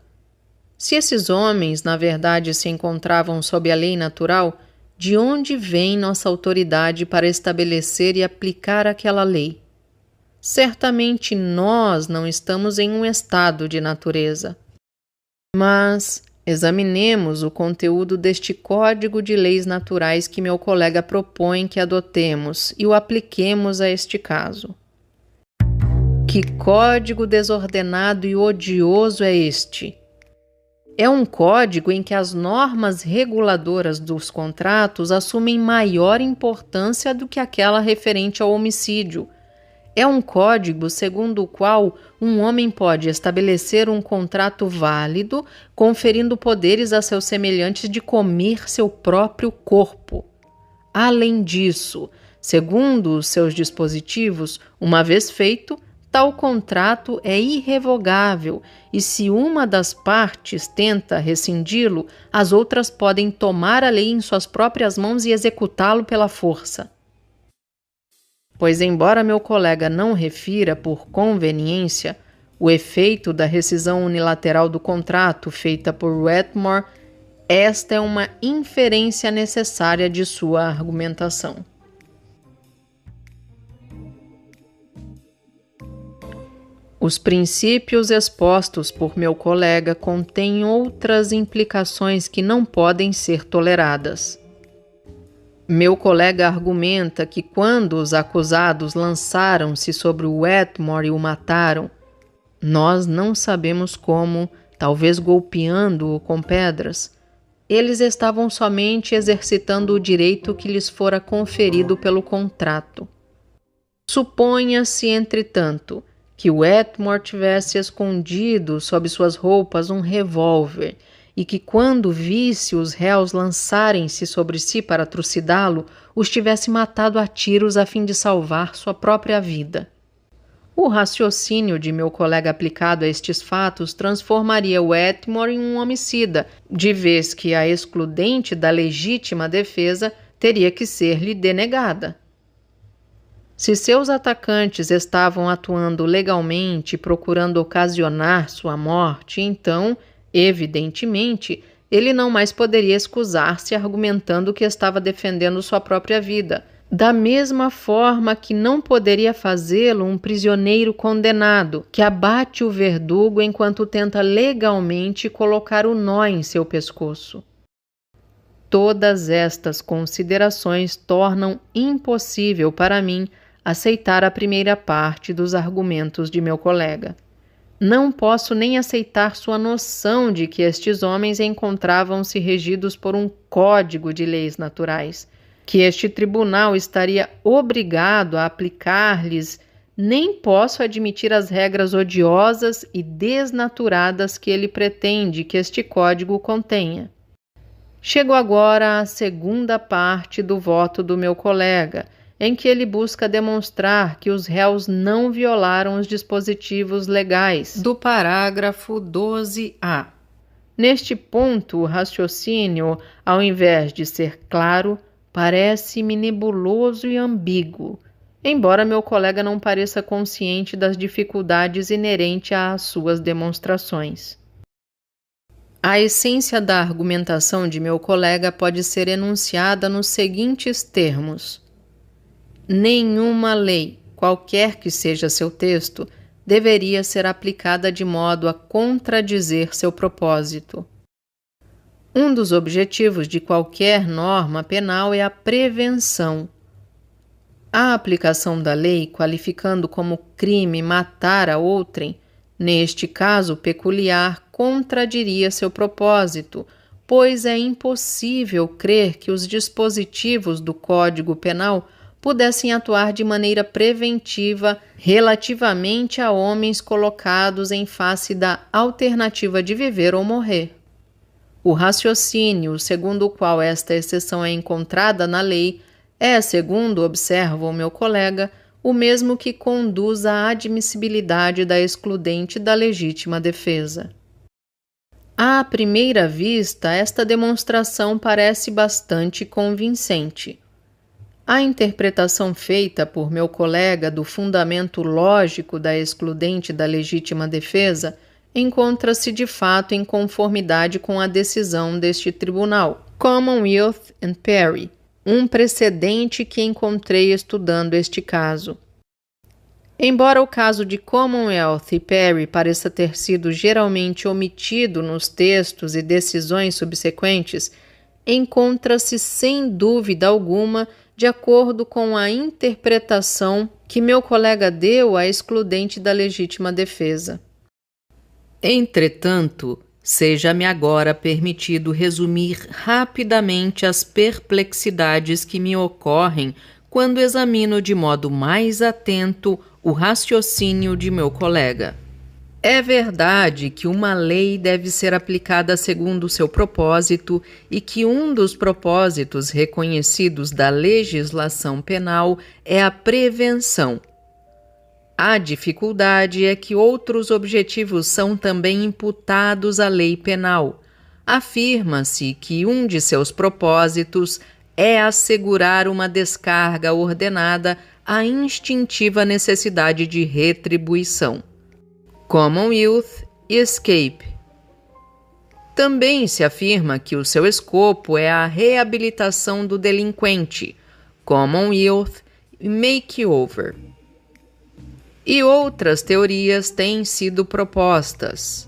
Se esses homens, na verdade, se encontravam sob a lei natural, de onde vem nossa autoridade para estabelecer e aplicar aquela lei? Certamente nós não estamos em um estado de natureza. Mas examinemos o conteúdo deste código de leis naturais que meu colega propõe que adotemos e o apliquemos a este caso. Que código desordenado e odioso é este? É um código em que as normas reguladoras dos contratos assumem maior importância do que aquela referente ao homicídio. É um código segundo o qual um homem pode estabelecer um contrato válido, conferindo poderes a seus semelhantes de comer seu próprio corpo. Além disso, segundo os seus dispositivos, uma vez feito, tal contrato é irrevogável e se uma das partes tenta rescindi-lo, as outras podem tomar a lei em suas próprias mãos e executá-lo pela força. Pois, embora meu colega não refira por conveniência o efeito da rescisão unilateral do contrato feita por Wetmore, esta é uma inferência necessária de sua argumentação. Os princípios expostos por meu colega contêm outras implicações que não podem ser toleradas. Meu colega argumenta que quando os acusados lançaram-se sobre o Wetmore e o mataram, nós não sabemos como, talvez golpeando-o com pedras, eles estavam somente exercitando o direito que lhes fora conferido pelo contrato. Suponha-se, entretanto, que Wetmore tivesse escondido sob suas roupas um revólver e que, quando visse os réus lançarem-se sobre si para trucidá-lo, os tivesse matado a tiros a fim de salvar sua própria vida. O raciocínio de meu colega aplicado a estes fatos transformaria Wetmore em um homicida, de vez que a excludente da legítima defesa teria que ser-lhe denegada. Se seus atacantes estavam atuando legalmente e procurando ocasionar sua morte, então, evidentemente, ele não mais poderia excusar-se argumentando que estava defendendo sua própria vida, da mesma forma que não poderia fazê-lo um prisioneiro condenado, que abate o verdugo enquanto tenta legalmente colocar o nó em seu pescoço. Todas estas considerações tornam impossível para mim aceitar a primeira parte dos argumentos de meu colega. Não posso nem aceitar sua noção de que estes homens encontravam-se regidos por um código de leis naturais, que este tribunal estaria obrigado a aplicar-lhes, nem posso admitir as regras odiosas e desnaturadas que ele pretende que este código contenha. Chego agora à segunda parte do voto do meu colega, em que ele busca demonstrar que os réus não violaram os dispositivos legais do parágrafo 12A. Neste ponto, o raciocínio, ao invés de ser claro, parece-me nebuloso e ambíguo, embora meu colega não pareça consciente das dificuldades inerentes às suas demonstrações. A essência da argumentação de meu colega pode ser enunciada nos seguintes termos: nenhuma lei, qualquer que seja seu texto, deveria ser aplicada de modo a contradizer seu propósito. Um dos objetivos de qualquer norma penal é a prevenção. A aplicação da lei, qualificando como crime matar a outrem, neste caso peculiar, contradiria seu propósito, pois é impossível crer que os dispositivos do Código Penal pudessem atuar de maneira preventiva relativamente a homens colocados em face da alternativa de viver ou morrer. O raciocínio segundo o qual esta exceção é encontrada na lei é, segundo observa o meu colega, o mesmo que conduz à admissibilidade da excludente da legítima defesa. À primeira vista, esta demonstração parece bastante convincente. A interpretação feita por meu colega do fundamento lógico da excludente da legítima defesa encontra-se de fato em conformidade com a decisão deste tribunal, Commonwealth and Perry, um precedente que encontrei estudando este caso. Embora o caso de Commonwealth e Perry pareça ter sido geralmente omitido nos textos e decisões subsequentes, encontra-se sem dúvida alguma de acordo com a interpretação que meu colega deu à excludente da legítima defesa. Entretanto, seja-me agora permitido resumir rapidamente as perplexidades que me ocorrem quando examino de modo mais atento o raciocínio de meu colega. É verdade que uma lei deve ser aplicada segundo seu propósito e que um dos propósitos reconhecidos da legislação penal é a prevenção. A dificuldade é que outros objetivos são também imputados à lei penal. Afirma-se que um de seus propósitos é assegurar uma descarga ordenada à instintiva necessidade de retribuição. Commonwealth e Escape. Também se afirma que o seu escopo é a reabilitação do delinquente, Commonwealth e Makeover. E outras teorias têm sido propostas.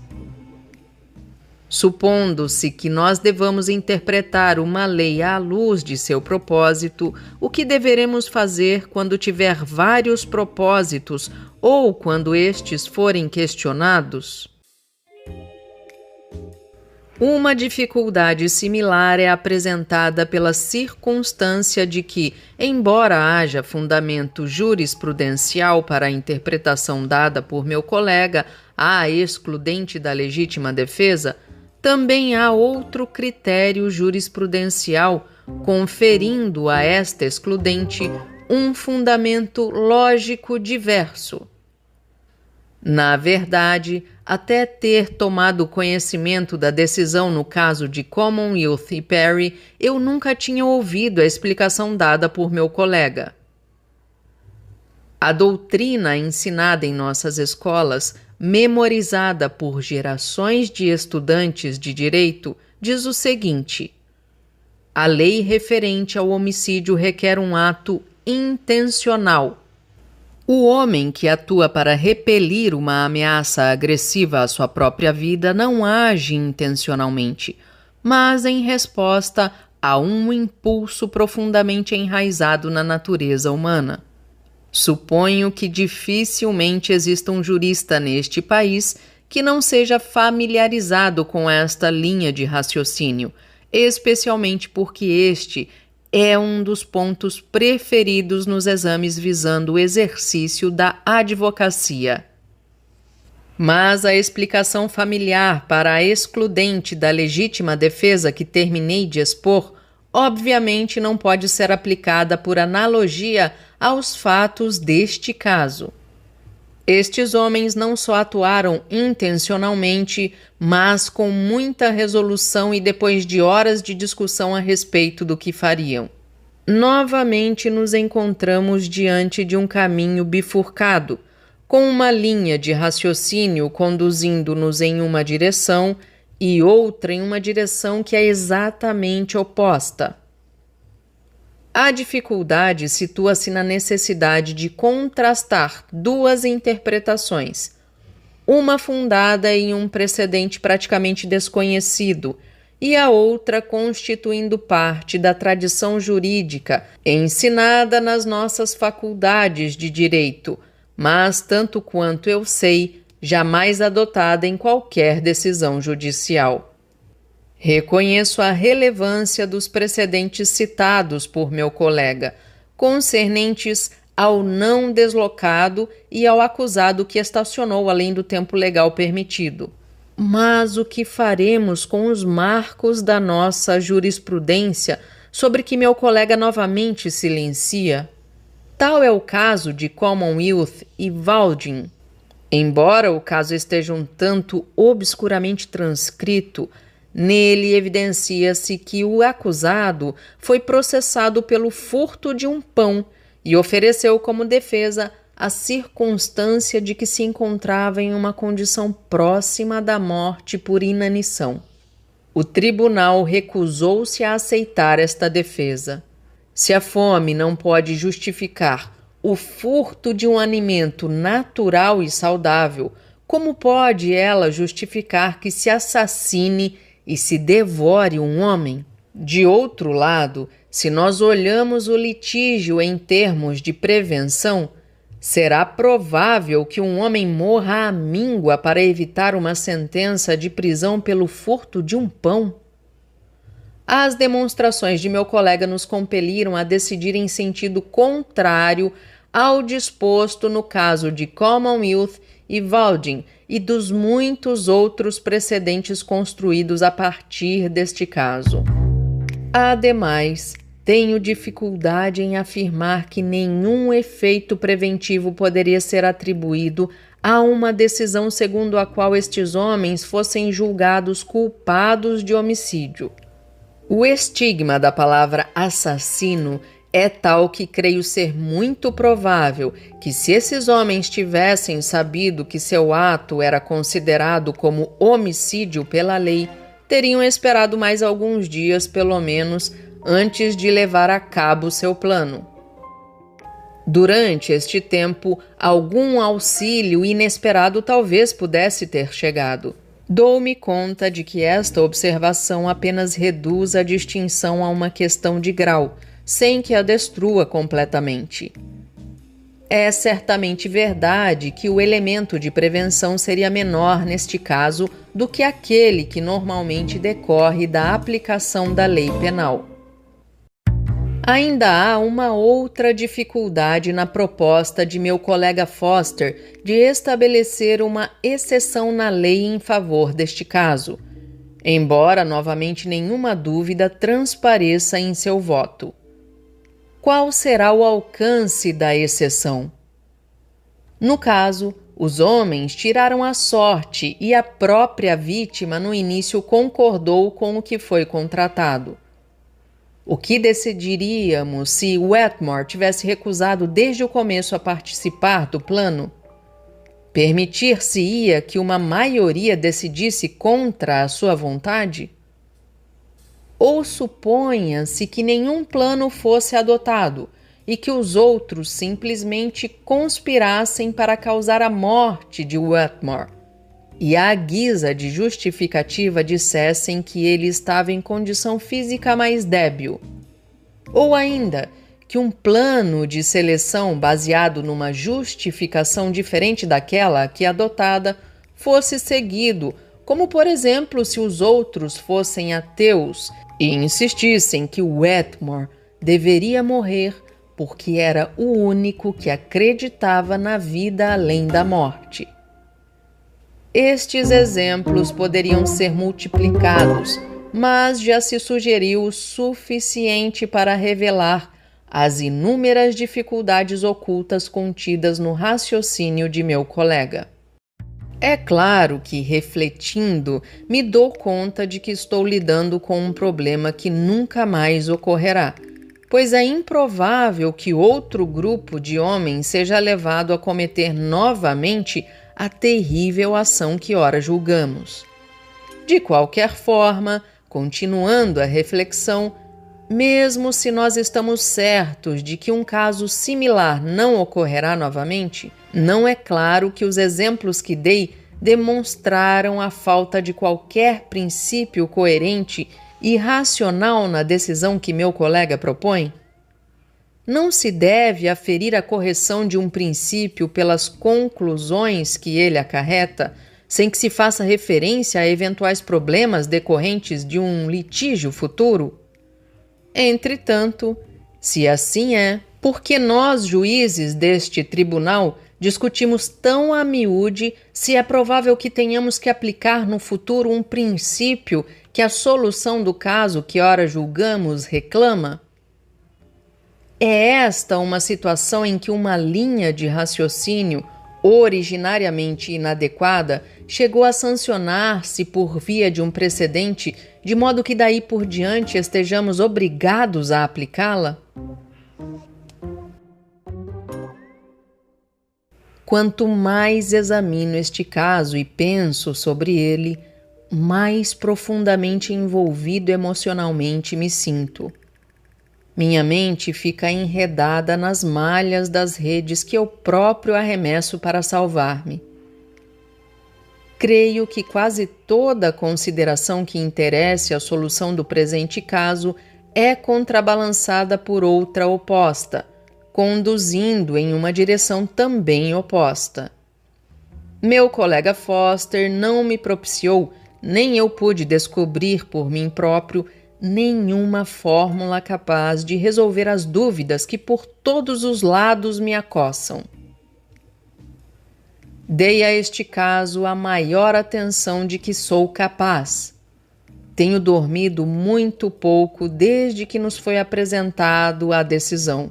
Supondo-se que nós devamos interpretar uma lei à luz de seu propósito, o que deveremos fazer quando tiver vários propósitos ou quando estes forem questionados? Uma dificuldade similar é apresentada pela circunstância de que, embora haja fundamento jurisprudencial para a interpretação dada por meu colega à excludente da legítima defesa, também há outro critério jurisprudencial conferindo a esta excludente um fundamento lógico diverso. Na verdade, até ter tomado conhecimento da decisão no caso de Commonwealth e Perry, eu nunca tinha ouvido a explicação dada por meu colega. A doutrina ensinada em nossas escolas, memorizada por gerações de estudantes de direito, diz o seguinte: a lei referente ao homicídio requer um ato intencional. O homem que atua para repelir uma ameaça agressiva à sua própria vida não age intencionalmente, mas em resposta a um impulso profundamente enraizado na natureza humana. Suponho que dificilmente exista um jurista neste país que não seja familiarizado com esta linha de raciocínio, especialmente porque este é um dos pontos preferidos nos exames visando o exercício da advocacia. Mas a explicação familiar para a excludente da legítima defesa que terminei de expor, obviamente não pode ser aplicada por analogia aos fatos deste caso. Estes homens não só atuaram intencionalmente, mas com muita resolução e depois de horas de discussão a respeito do que fariam. Novamente nos encontramos diante de um caminho bifurcado, com uma linha de raciocínio conduzindo-nos em uma direção e outra em uma direção que é exatamente oposta. A dificuldade situa-se na necessidade de contrastar duas interpretações, uma fundada em um precedente praticamente desconhecido e a outra constituindo parte da tradição jurídica ensinada nas nossas faculdades de direito, mas, tanto quanto eu sei, jamais adotada em qualquer decisão judicial. Reconheço a relevância dos precedentes citados por meu colega, concernentes ao não deslocado e ao acusado que estacionou além do tempo legal permitido. Mas o que faremos com os marcos da nossa jurisprudência sobre que meu colega novamente silencia? Tal é o caso de Commonwealth e Valding. Embora o caso esteja um tanto obscuramente transcrito, nele evidencia-se que o acusado foi processado pelo furto de um pão e ofereceu como defesa a circunstância de que se encontrava em uma condição próxima da morte por inanição. O tribunal recusou-se a aceitar esta defesa. Se a fome não pode justificar o furto de um alimento natural e saudável, como pode ela justificar que se assassine e se devore um homem? De outro lado, se nós olhamos o litígio em termos de prevenção, será provável que um homem morra à míngua para evitar uma sentença de prisão pelo furto de um pão? As demonstrações de meu colega nos compeliram a decidir em sentido contrário ao disposto no caso de Commonwealth e Valding e dos muitos outros precedentes construídos a partir deste caso. Ademais, tenho dificuldade em afirmar que nenhum efeito preventivo poderia ser atribuído a uma decisão segundo a qual estes homens fossem julgados culpados de homicídio. O estigma da palavra assassino é tal que creio ser muito provável que, se esses homens tivessem sabido que seu ato era considerado como homicídio pela lei, teriam esperado mais alguns dias, pelo menos, antes de levar a cabo seu plano. Durante este tempo, algum auxílio inesperado talvez pudesse ter chegado. Dou-me conta de que esta observação apenas reduz a distinção a uma questão de grau, sem que a destrua completamente. É certamente verdade que o elemento de prevenção seria menor neste caso do que aquele que normalmente decorre da aplicação da lei penal. Ainda há uma outra dificuldade na proposta de meu colega Foster de estabelecer uma exceção na lei em favor deste caso, embora novamente nenhuma dúvida transpareça em seu voto. Qual será o alcance da exceção? No caso, os homens tiraram a sorte e a própria vítima no início concordou com o que foi contratado. O que decidiríamos se Wetmore tivesse recusado desde o começo a participar do plano? Permitir-se-ia que uma maioria decidisse contra a sua vontade? Ou suponha-se que nenhum plano fosse adotado e que os outros simplesmente conspirassem para causar a morte de Wetmore e, à guisa de justificativa, dissessem que ele estava em condição física mais débil. Ou ainda, que um plano de seleção baseado numa justificação diferente daquela que adotada fosse seguido, como, por exemplo, se os outros fossem ateus e insistissem que Wetmore deveria morrer porque era o único que acreditava na vida além da morte. Estes exemplos poderiam ser multiplicados, mas já se sugeriu o suficiente para revelar as inúmeras dificuldades ocultas contidas no raciocínio de meu colega. É claro que, refletindo, me dou conta de que estou lidando com um problema que nunca mais ocorrerá, pois é improvável que outro grupo de homens seja levado a cometer novamente a terrível ação que ora julgamos. De qualquer forma, continuando a reflexão, mesmo se nós estamos certos de que um caso similar não ocorrerá novamente, não é claro que os exemplos que dei demonstraram a falta de qualquer princípio coerente e racional na decisão que meu colega propõe? não se deve aferir a correção de um princípio pelas conclusões que ele acarreta, sem que se faça referência a eventuais problemas decorrentes de um litígio futuro? Entretanto, se assim é, por que nós, juízes deste tribunal, discutimos tão a miúde se é provável que tenhamos que aplicar no futuro um princípio que a solução do caso que ora julgamos reclama? É esta uma situação em que uma linha de raciocínio, originariamente inadequada, chegou a sancionar-se por via de um precedente, de modo que daí por diante estejamos obrigados a aplicá-la? Quanto mais examino este caso e penso sobre ele, mais profundamente envolvido emocionalmente me sinto. Minha mente fica enredada nas malhas das redes que eu próprio arremesso para salvar-me. Creio que quase toda consideração que interesse a solução do presente caso é contrabalançada por outra oposta, conduzindo em uma direção também oposta. Meu colega Foster não me propiciou, nem eu pude descobrir por mim próprio, nenhuma fórmula capaz de resolver as dúvidas que por todos os lados me acossam. Dei a este caso a maior atenção de que sou capaz. Tenho dormido muito pouco desde que nos foi apresentado a decisão.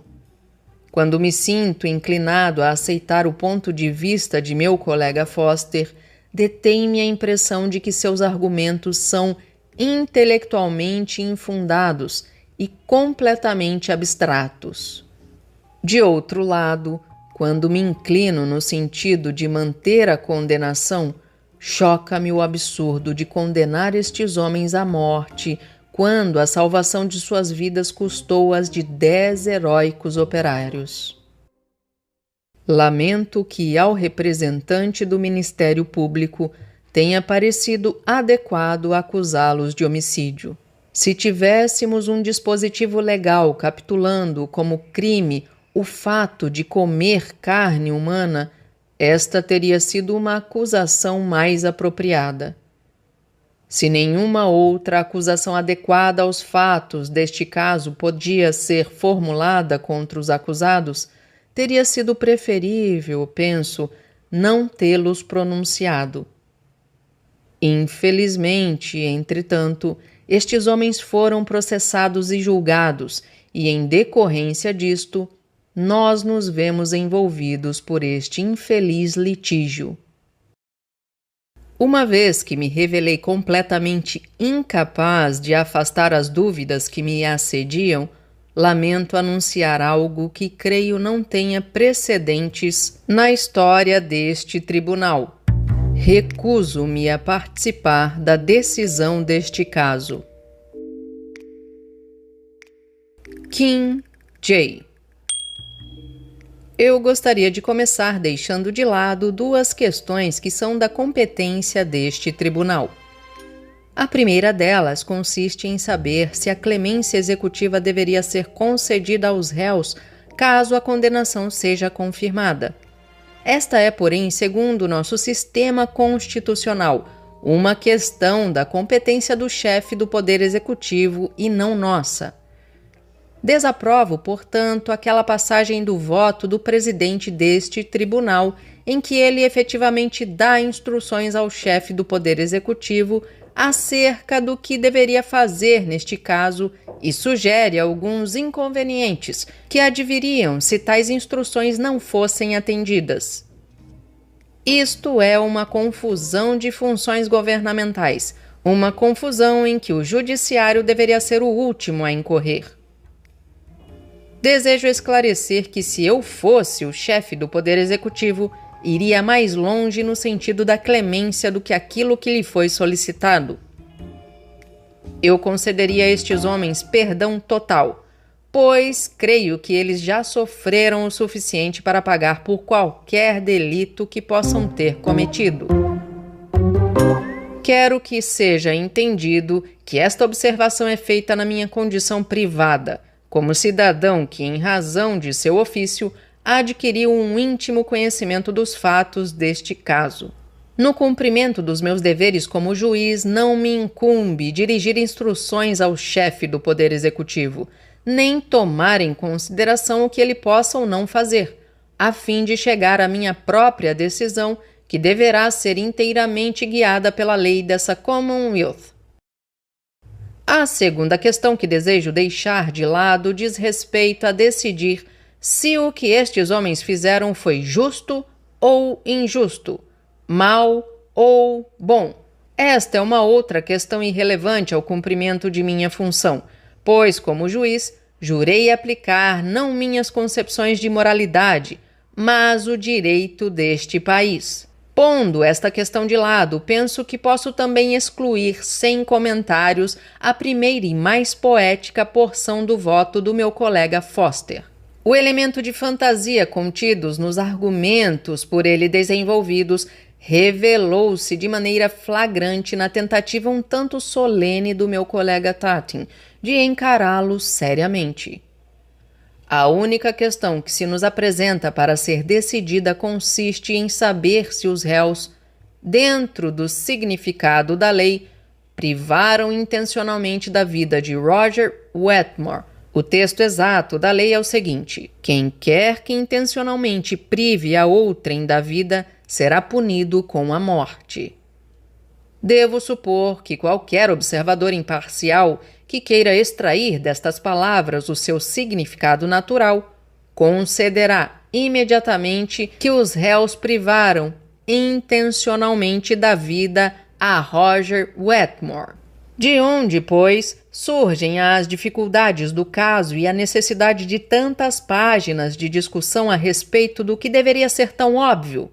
Quando me sinto inclinado a aceitar o ponto de vista de meu colega Foster, detém-me a impressão de que seus argumentos são intelectualmente infundados e completamente abstratos. De outro lado, quando me inclino no sentido de manter a condenação, choca-me o absurdo de condenar estes homens à morte quando a salvação de suas vidas custou-as de 10 heróicos operários. Lamento que ao representante do Ministério Público tenha parecido adequado acusá-los de homicídio. Se tivéssemos um dispositivo legal capitulando como crime o fato de comer carne humana, esta teria sido uma acusação mais apropriada. Se nenhuma outra acusação adequada aos fatos deste caso podia ser formulada contra os acusados, teria sido preferível, penso, não tê-los pronunciado. Infelizmente, entretanto, estes homens foram processados e julgados, e em decorrência disto, nós nos vemos envolvidos por este infeliz litígio. Uma vez que me revelei completamente incapaz de afastar as dúvidas que me assediam, lamento anunciar algo que creio não tenha precedentes na história deste tribunal. Recuso-me a participar da decisão deste caso. Kim J. Eu gostaria de começar deixando de lado duas questões que são da competência deste tribunal. A primeira delas consiste em saber se a clemência executiva deveria ser concedida aos réus caso a condenação seja confirmada. Esta é, porém, segundo nosso sistema constitucional, uma questão da competência do chefe do Poder Executivo e não nossa. Desaprovo, portanto, aquela passagem do voto do presidente deste tribunal em que ele efetivamente dá instruções ao chefe do Poder Executivo acerca do que deveria fazer neste caso e sugere alguns inconvenientes que adviriam se tais instruções não fossem atendidas. Isto é uma confusão de funções governamentais, uma confusão em que o judiciário deveria ser o último a incorrer. Desejo esclarecer que se eu fosse o chefe do Poder Executivo, iria mais longe no sentido da clemência do que aquilo que lhe foi solicitado. Eu concederia a estes homens perdão total, pois creio que eles já sofreram o suficiente para pagar por qualquer delito que possam ter cometido. Quero que seja entendido que esta observação é feita na minha condição privada, como cidadão que, em razão de seu ofício, adquiriu um íntimo conhecimento dos fatos deste caso. No cumprimento dos meus deveres como juiz, não me incumbe dirigir instruções ao chefe do Poder Executivo, nem tomar em consideração o que ele possa ou não fazer, a fim de chegar à minha própria decisão, que deverá ser inteiramente guiada pela lei dessa Commonwealth. A segunda questão que desejo deixar de lado diz respeito a decidir se o que estes homens fizeram foi justo ou injusto, mal ou bom. Esta é uma outra questão irrelevante ao cumprimento de minha função, pois, como juiz, jurei aplicar não minhas concepções de moralidade, mas o direito deste país. Pondo esta questão de lado, penso que posso também excluir sem comentários a primeira e mais poética porção do voto do meu colega Foster. O elemento de fantasia contidos nos argumentos por ele desenvolvidos revelou-se de maneira flagrante na tentativa um tanto solene do meu colega Tatin de encará-lo seriamente. A única questão que se nos apresenta para ser decidida consiste em saber se os réus, dentro do significado da lei, privaram intencionalmente da vida de Roger Wetmore. O texto exato da lei é o seguinte: quem quer que intencionalmente prive a outrem da vida será punido com a morte. Devo supor que qualquer observador imparcial que queira extrair destas palavras o seu significado natural, concederá imediatamente que os réus privaram intencionalmente da vida a Roger Wetmore. De onde, pois, surgem as dificuldades do caso e a necessidade de tantas páginas de discussão a respeito do que deveria ser tão óbvio?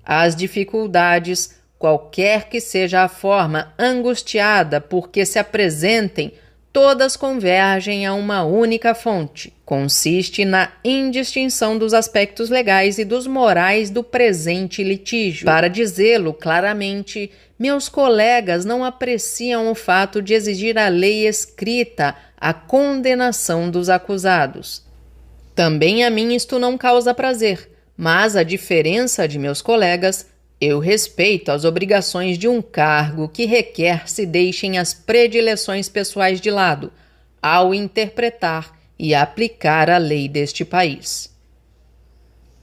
As dificuldades, qualquer que seja a forma angustiada por que se apresentem, todas convergem a uma única fonte. Consiste na indistinção dos aspectos legais e dos morais do presente litígio. Para dizê-lo claramente, meus colegas não apreciam o fato de exigir a lei escrita a condenação dos acusados. Também a mim isto não causa prazer, mas a diferença de meus colegas, eu respeito as obrigações de um cargo que requer se deixem as predileções pessoais de lado, ao interpretar e aplicar a lei deste país.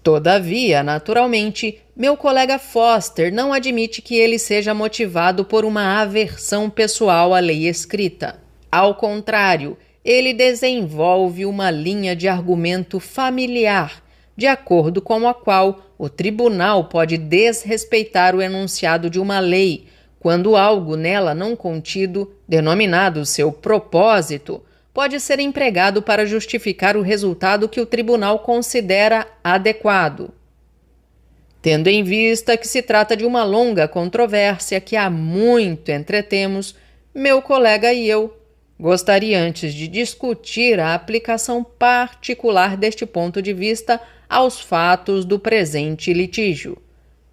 Todavia, naturalmente, meu colega Foster não admite que ele seja motivado por uma aversão pessoal à lei escrita. Ao contrário, ele desenvolve uma linha de argumento familiar, de acordo com a qual o tribunal pode desrespeitar o enunciado de uma lei quando algo nela não contido, denominado seu propósito, pode ser empregado para justificar o resultado que o tribunal considera adequado. Tendo em vista que se trata de uma longa controvérsia que há muito entretemos, meu colega e eu gostaria, antes de discutir a aplicação particular deste ponto de vista aos fatos do presente litígio,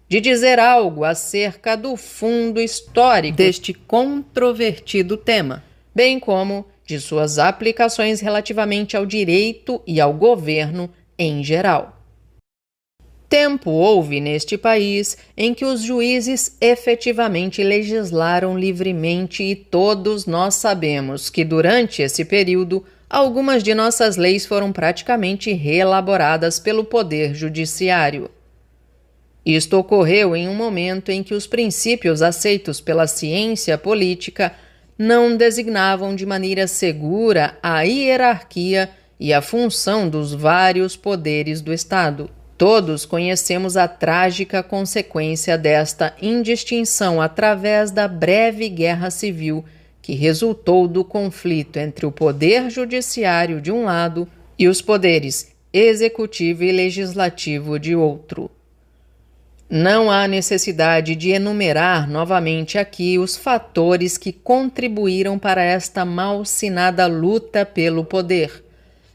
de dizer algo acerca do fundo histórico deste controvertido tema, bem como de suas aplicações relativamente ao direito e ao governo em geral. Tempo houve neste país em que os juízes efetivamente legislaram livremente e todos nós sabemos que durante esse período algumas de nossas leis foram praticamente reelaboradas pelo Poder Judiciário. Isto ocorreu em um momento em que os princípios aceitos pela ciência política não designavam de maneira segura a hierarquia e a função dos vários poderes do Estado. Todos conhecemos a trágica consequência desta indistinção através da breve guerra civil que resultou do conflito entre o poder judiciário de um lado e os poderes executivo e legislativo de outro. Não há necessidade de enumerar novamente aqui os fatores que contribuíram para esta malsinada luta pelo poder,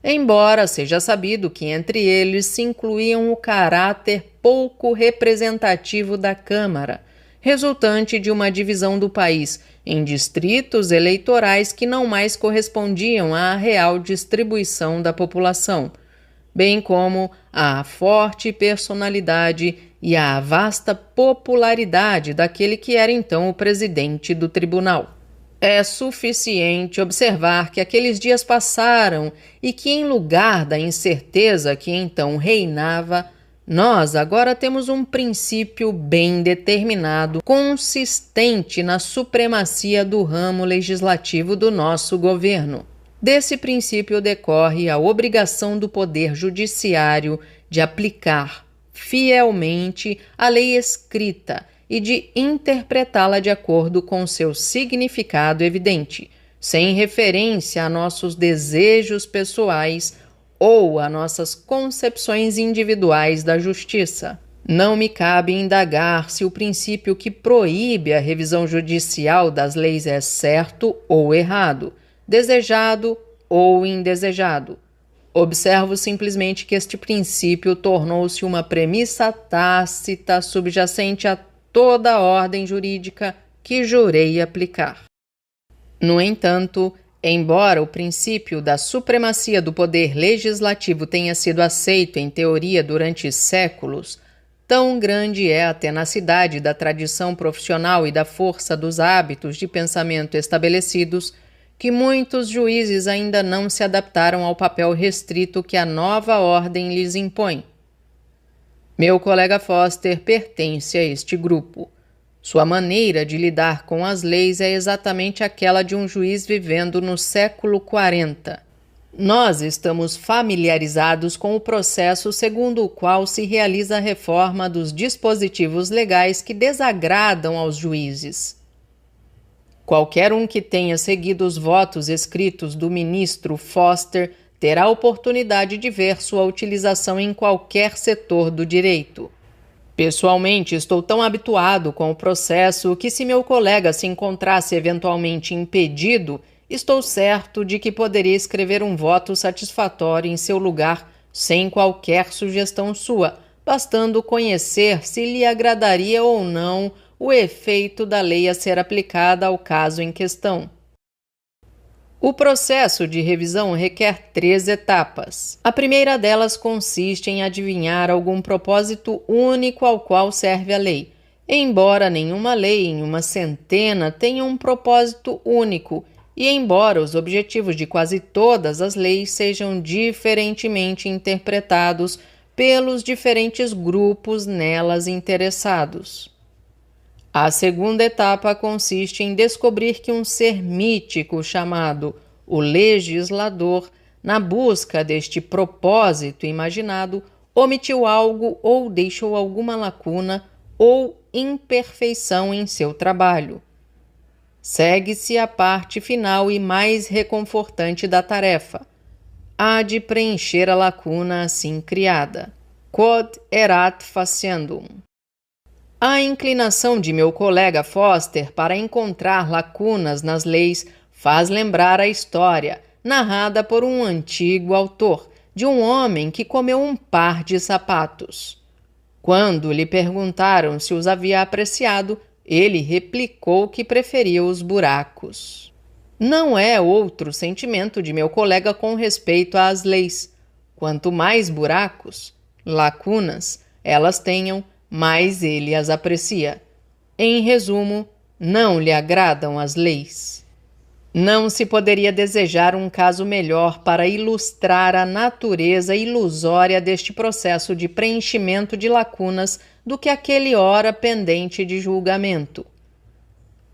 embora seja sabido que entre eles se incluíam o caráter pouco representativo da Câmara, resultante de uma divisão do país em distritos eleitorais que não mais correspondiam à real distribuição da população, bem como à forte personalidade e à vasta popularidade daquele que era então o presidente do tribunal. É suficiente observar que aqueles dias passaram e que, em lugar da incerteza que então reinava, nós agora temos um princípio bem determinado, consistente na supremacia do ramo legislativo do nosso governo. Desse princípio decorre a obrigação do Poder Judiciário de aplicar fielmente a lei escrita e de interpretá-la de acordo com seu significado evidente, sem referência a nossos desejos pessoais ou a nossas concepções individuais da justiça. Não me cabe indagar se o princípio que proíbe a revisão judicial das leis é certo ou errado, desejado ou indesejado. Observo simplesmente que este princípio tornou-se uma premissa tácita subjacente a toda a ordem jurídica que jurei aplicar. No entanto, embora o princípio da supremacia do poder legislativo tenha sido aceito em teoria durante séculos, tão grande é a tenacidade da tradição profissional e da força dos hábitos de pensamento estabelecidos que muitos juízes ainda não se adaptaram ao papel restrito que a nova ordem lhes impõe. Meu colega Foster pertence a este grupo. Sua maneira de lidar com as leis é exatamente aquela de um juiz vivendo no século 40. Nós estamos familiarizados com o processo segundo o qual se realiza a reforma dos dispositivos legais que desagradam aos juízes. Qualquer um que tenha seguido os votos escritos do ministro Foster terá a oportunidade de ver sua utilização em qualquer setor do direito. Pessoalmente, estou tão habituado com o processo que, se meu colega se encontrasse eventualmente impedido, estou certo de que poderia escrever um voto satisfatório em seu lugar sem qualquer sugestão sua, bastando conhecer se lhe agradaria ou não o efeito da lei a ser aplicada ao caso em questão. O processo de revisão requer 3 etapas. A primeira delas consiste em adivinhar algum propósito único ao qual serve a lei, embora nenhuma lei em uma centena tenha um propósito único e embora os objetivos de quase todas as leis sejam diferentemente interpretados pelos diferentes grupos nelas interessados. A segunda etapa consiste em descobrir que um ser mítico chamado o legislador, na busca deste propósito imaginado, omitiu algo ou deixou alguma lacuna ou imperfeição em seu trabalho. Segue-se a parte final e mais reconfortante da tarefa, a de preencher a lacuna assim criada. Quod erat faciendum. A inclinação de meu colega Foster para encontrar lacunas nas leis faz lembrar a história, narrada por um antigo autor, de um homem que comeu um par de sapatos. Quando lhe perguntaram se os havia apreciado, ele replicou que preferia os buracos. Não é outro sentimento de meu colega com respeito às leis. Quanto mais buracos, lacunas, elas tenham, mais ele as aprecia. Em resumo, não lhe agradam as leis. Não se poderia desejar um caso melhor para ilustrar a natureza ilusória deste processo de preenchimento de lacunas do que aquele ora pendente de julgamento.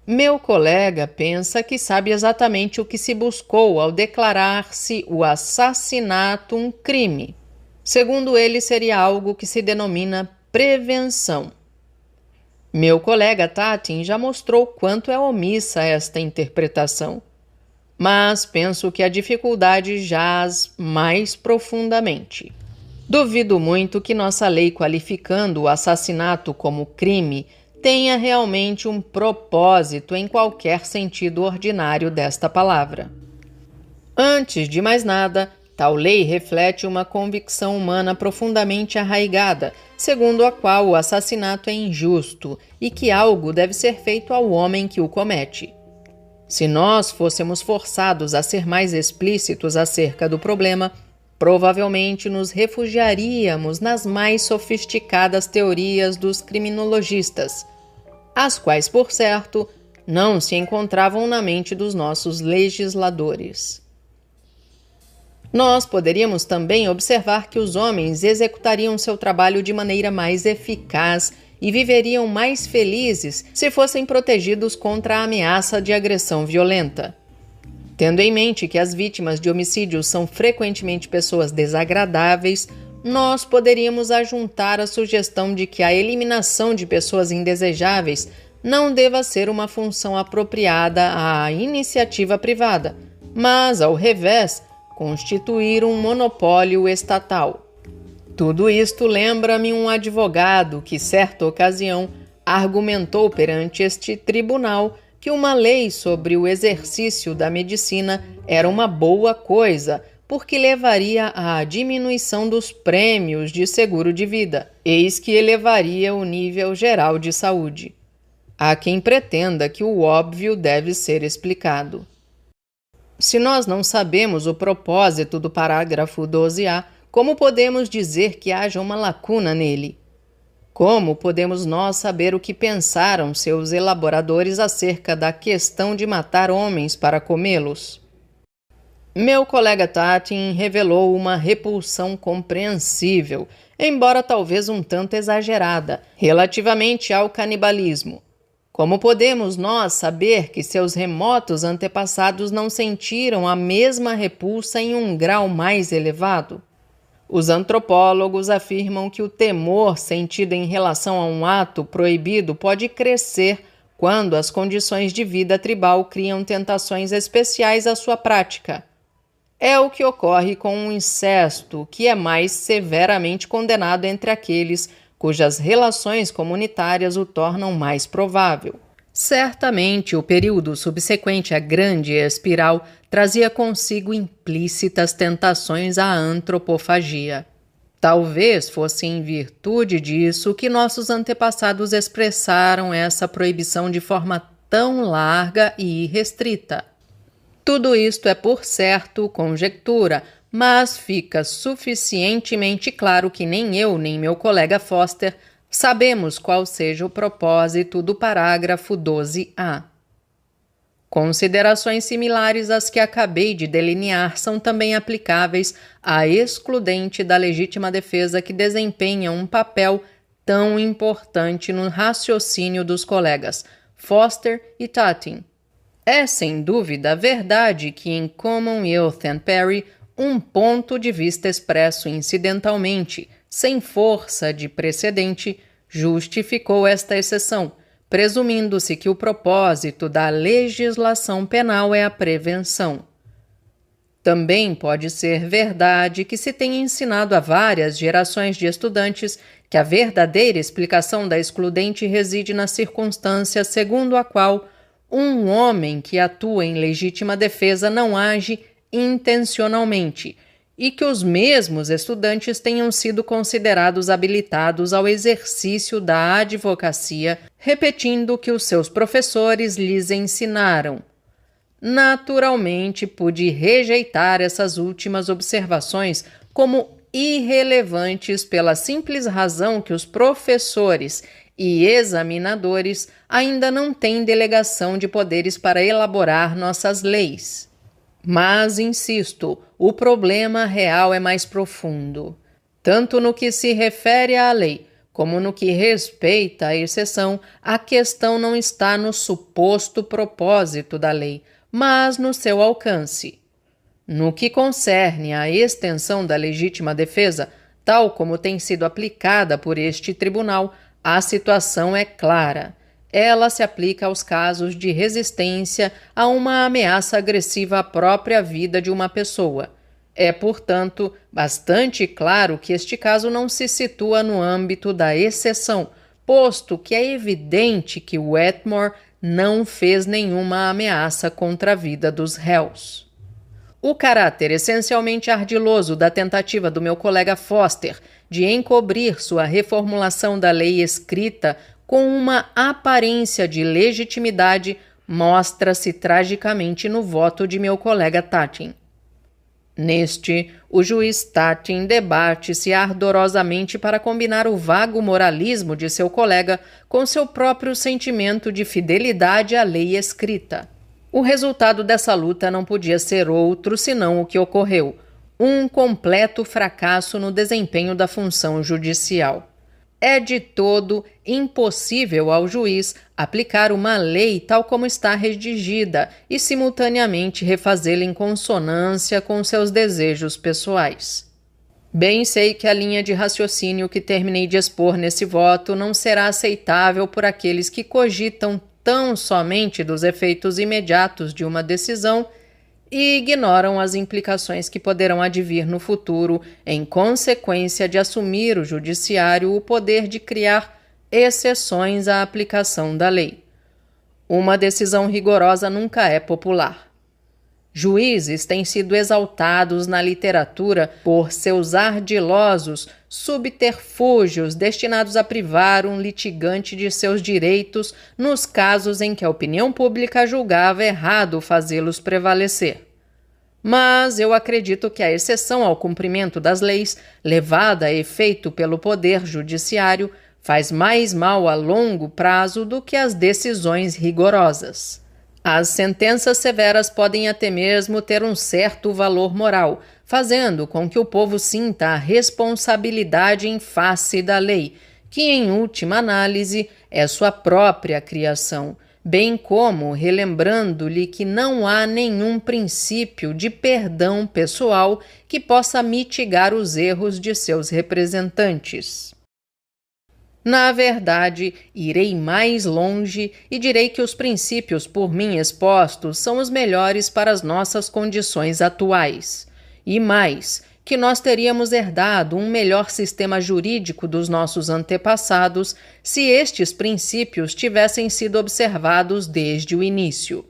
Meu colega pensa que sabe exatamente o que se buscou ao declarar-se o assassinato um crime. Segundo ele, seria algo que se denomina prevenção. Meu colega Tatin já mostrou quanto é omissa esta interpretação, mas penso que a dificuldade jaz mais profundamente. Duvido muito que nossa lei qualificando o assassinato como crime tenha realmente um propósito em qualquer sentido ordinário desta palavra. Antes de mais nada, Tal lei reflete uma convicção humana profundamente arraigada, segundo a qual o assassinato é injusto e que algo deve ser feito ao homem que o comete. Se nós fôssemos forçados a ser mais explícitos acerca do problema, provavelmente nos refugiaríamos nas mais sofisticadas teorias dos criminologistas, as quais, por certo, não se encontravam na mente dos nossos legisladores. Nós poderíamos também observar que os homens executariam seu trabalho de maneira mais eficaz e viveriam mais felizes se fossem protegidos contra a ameaça de agressão violenta. Tendo em mente que as vítimas de homicídios são frequentemente pessoas desagradáveis, nós poderíamos ajuntar a sugestão de que a eliminação de pessoas indesejáveis não deva ser uma função apropriada à iniciativa privada, mas, ao revés, constituir um monopólio estatal. Tudo isto lembra-me um advogado que, certa ocasião, argumentou perante este tribunal que uma lei sobre o exercício da medicina era uma boa coisa, porque levaria à diminuição dos prêmios de seguro de vida, eis que elevaria o nível geral de saúde. Há quem pretenda que o óbvio deve ser explicado. Se nós não sabemos o propósito do parágrafo 12A, como podemos dizer que haja uma lacuna nele? Como podemos nós saber o que pensaram seus elaboradores acerca da questão de matar homens para comê-los? Meu colega Tatin revelou uma repulsão compreensível, embora talvez um tanto exagerada, relativamente ao canibalismo. Como podemos nós saber que seus remotos antepassados não sentiram a mesma repulsa em um grau mais elevado? Os antropólogos afirmam que o temor sentido em relação a um ato proibido pode crescer quando as condições de vida tribal criam tentações especiais à sua prática. É o que ocorre com o incesto, que é mais severamente condenado entre aqueles cujas relações comunitárias o tornam mais provável. Certamente, o período subsequente à grande espiral trazia consigo implícitas tentações à antropofagia. Talvez fosse em virtude disso que nossos antepassados expressaram essa proibição de forma tão larga e irrestrita. Tudo isto é, por certo, conjectura, mas fica suficientemente claro que nem eu nem meu colega Foster sabemos qual seja o propósito do parágrafo 12A. Considerações similares às que acabei de delinear são também aplicáveis à excludente da legítima defesa que desempenha um papel tão importante no raciocínio dos colegas Foster e Tatin. É sem dúvida verdade que em Commonwealth and Perry um ponto de vista expresso incidentalmente, sem força de precedente, justificou esta exceção, presumindo-se que o propósito da legislação penal é a prevenção. Também pode ser verdade que se tenha ensinado a várias gerações de estudantes que a verdadeira explicação da excludente reside na circunstância segundo a qual um homem que atua em legítima defesa não age intencionalmente, e que os mesmos estudantes tenham sido considerados habilitados ao exercício da advocacia, repetindo o que os seus professores lhes ensinaram. Naturalmente, pude rejeitar essas últimas observações como irrelevantes pela simples razão que os professores e examinadores ainda não têm delegação de poderes para elaborar nossas leis. Mas, insisto, o problema real é mais profundo. Tanto no que se refere à lei, como no que respeita à exceção, a questão não está no suposto propósito da lei, mas no seu alcance. No que concerne à extensão da legítima defesa, tal como tem sido aplicada por este tribunal, a situação é clara. Ela se aplica aos casos de resistência a uma ameaça agressiva à própria vida de uma pessoa. É, portanto, bastante claro que este caso não se situa no âmbito da exceção, posto que é evidente que Wetmore não fez nenhuma ameaça contra a vida dos réus. O caráter essencialmente ardiloso da tentativa do meu colega Foster de encobrir sua reformulação da lei escrita com uma aparência de legitimidade mostra-se tragicamente no voto de meu colega Tatin. Neste, o juiz Tatin debate-se ardorosamente para combinar o vago moralismo de seu colega com seu próprio sentimento de fidelidade à lei escrita. O resultado dessa luta não podia ser outro senão o que ocorreu: um completo fracasso no desempenho da função judicial. É de todo impossível ao juiz aplicar uma lei tal como está redigida e simultaneamente refazê-la em consonância com seus desejos pessoais. Bem sei que a linha de raciocínio que terminei de expor nesse voto não será aceitável por aqueles que cogitam tão somente dos efeitos imediatos de uma decisão e ignoram as implicações que poderão advir no futuro em consequência de assumir o judiciário o poder de criar exceções à aplicação da lei. Uma decisão rigorosa nunca é popular. Juízes têm sido exaltados na literatura por seus ardilosos subterfúgios destinados a privar um litigante de seus direitos nos casos em que a opinião pública julgava errado fazê-los prevalecer. Mas eu acredito que a exceção ao cumprimento das leis, levada a efeito pelo Poder Judiciário, faz mais mal a longo prazo do que as decisões rigorosas. As sentenças severas podem até mesmo ter um certo valor moral, fazendo com que o povo sinta a responsabilidade em face da lei, que, em última análise, é sua própria criação, bem como relembrando-lhe que não há nenhum princípio de perdão pessoal que possa mitigar os erros de seus representantes. Na verdade, irei mais longe e direi que os princípios por mim expostos são os melhores para as nossas condições atuais. E mais, que nós teríamos herdado um melhor sistema jurídico dos nossos antepassados se estes princípios tivessem sido observados desde o início.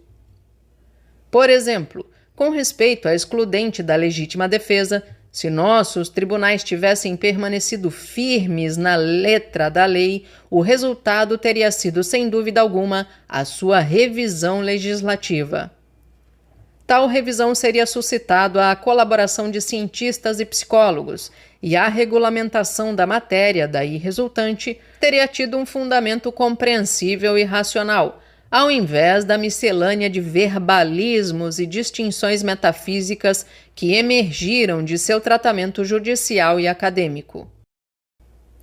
Por exemplo, com respeito à excludente da legítima defesa, se nossos tribunais tivessem permanecido firmes na letra da lei, o resultado teria sido, sem dúvida alguma, a sua revisão legislativa. Tal revisão seria suscitado a colaboração de cientistas e psicólogos, e a regulamentação da matéria daí resultante teria tido um fundamento compreensível e racional, ao invés da miscelânea de verbalismos e distinções metafísicas que emergiram de seu tratamento judicial e acadêmico.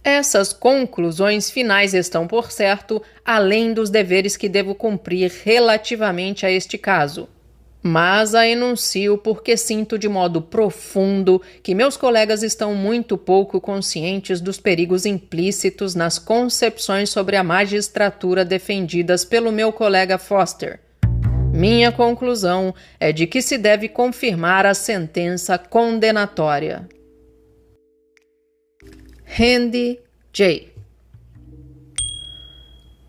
Essas conclusões finais estão, por certo, além dos deveres que devo cumprir relativamente a este caso. Mas a enuncio porque sinto de modo profundo que meus colegas estão muito pouco conscientes dos perigos implícitos nas concepções sobre a magistratura defendidas pelo meu colega Foster. Minha conclusão é de que se deve confirmar a sentença condenatória. Randy J.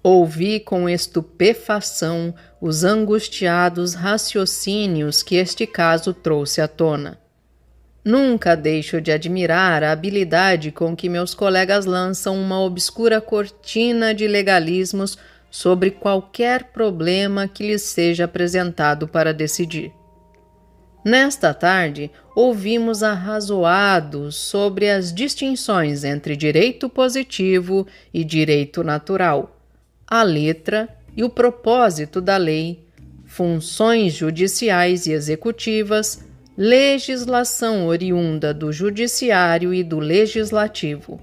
Ouvi com estupefação os angustiados raciocínios que este caso trouxe à tona. Nunca deixo de admirar a habilidade com que meus colegas lançam uma obscura cortina de legalismos sobre qualquer problema que lhes seja apresentado para decidir. Nesta tarde, ouvimos arrazoados sobre as distinções entre direito positivo e direito natural, a letra e o propósito da lei, funções judiciais e executivas, legislação oriunda do judiciário e do legislativo.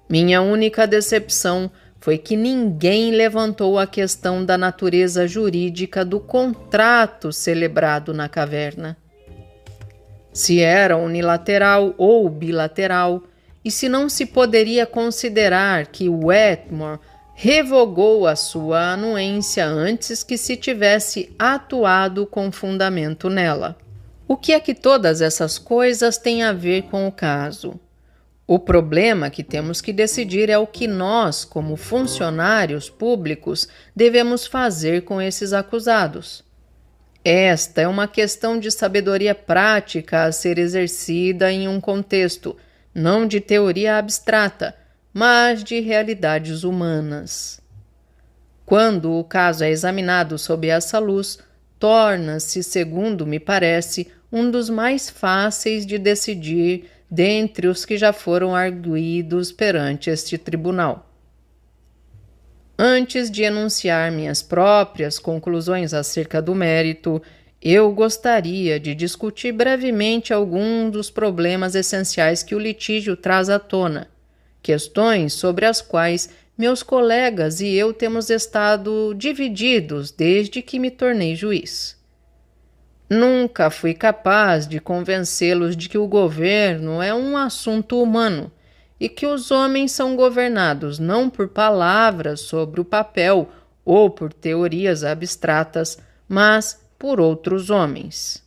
Minha única decepção foi que ninguém levantou a questão da natureza jurídica do contrato celebrado na caverna. Se era unilateral ou bilateral, e se não se poderia considerar que Wetmore revogou a sua anuência antes que se tivesse atuado com fundamento nela. O que é que todas essas coisas têm a ver com o caso? O problema que temos que decidir é o que nós, como funcionários públicos, devemos fazer com esses acusados. Esta é uma questão de sabedoria prática a ser exercida em um contexto, não de teoria abstrata, mas de realidades humanas. Quando o caso é examinado sob essa luz, torna-se, segundo me parece, um dos mais fáceis de decidir dentre os que já foram arguídos perante este tribunal. Antes de enunciar minhas próprias conclusões acerca do mérito, eu gostaria de discutir brevemente alguns dos problemas essenciais que o litígio traz à tona, questões sobre as quais meus colegas e eu temos estado divididos desde que me tornei juiz. Nunca fui capaz de convencê-los de que o governo é um assunto humano e que os homens são governados não por palavras sobre o papel ou por teorias abstratas, mas por outros homens.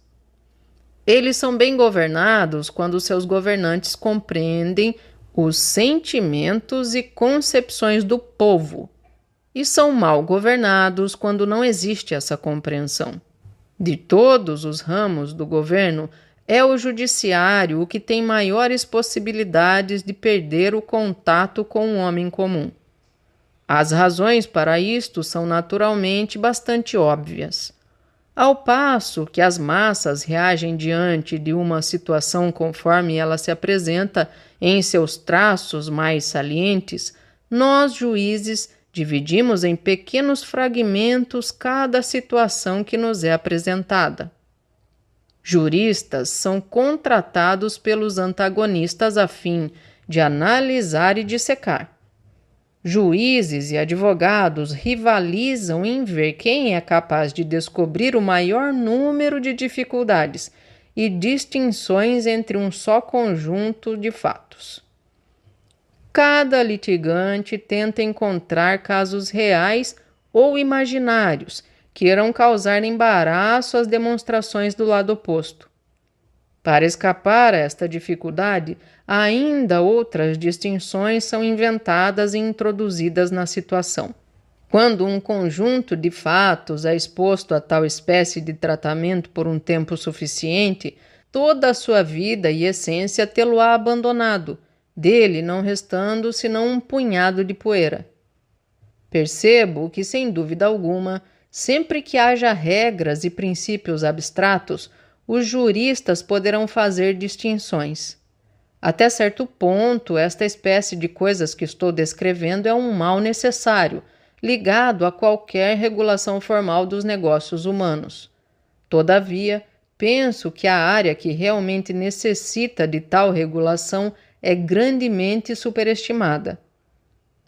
Eles são bem governados quando seus governantes compreendem os sentimentos e concepções do povo, e são mal governados quando não existe essa compreensão. De todos os ramos do governo, é o judiciário o que tem maiores possibilidades de perder o contato com o homem comum. As razões para isto são naturalmente bastante óbvias. Ao passo que as massas reagem diante de uma situação conforme ela se apresenta em seus traços mais salientes, nós, juízes, dividimos em pequenos fragmentos cada situação que nos é apresentada. Juristas são contratados pelos antagonistas a fim de analisar e dissecar. Juízes e advogados rivalizam em ver quem é capaz de descobrir o maior número de dificuldades e distinções entre um só conjunto de fatos. Cada litigante tenta encontrar casos reais ou imaginários que irão causar embaraço às demonstrações do lado oposto. Para escapar a esta dificuldade, ainda outras distinções são inventadas e introduzidas na situação. Quando um conjunto de fatos é exposto a tal espécie de tratamento por um tempo suficiente, toda a sua vida e essência tê-lo-á abandonado, dele não restando senão um punhado de poeira. Percebo que, sem dúvida alguma, sempre que haja regras e princípios abstratos, os juristas poderão fazer distinções. Até certo ponto, esta espécie de coisas que estou descrevendo é um mal necessário, ligado a qualquer regulação formal dos negócios humanos. Todavia, penso que a área que realmente necessita de tal regulação é grandemente superestimada.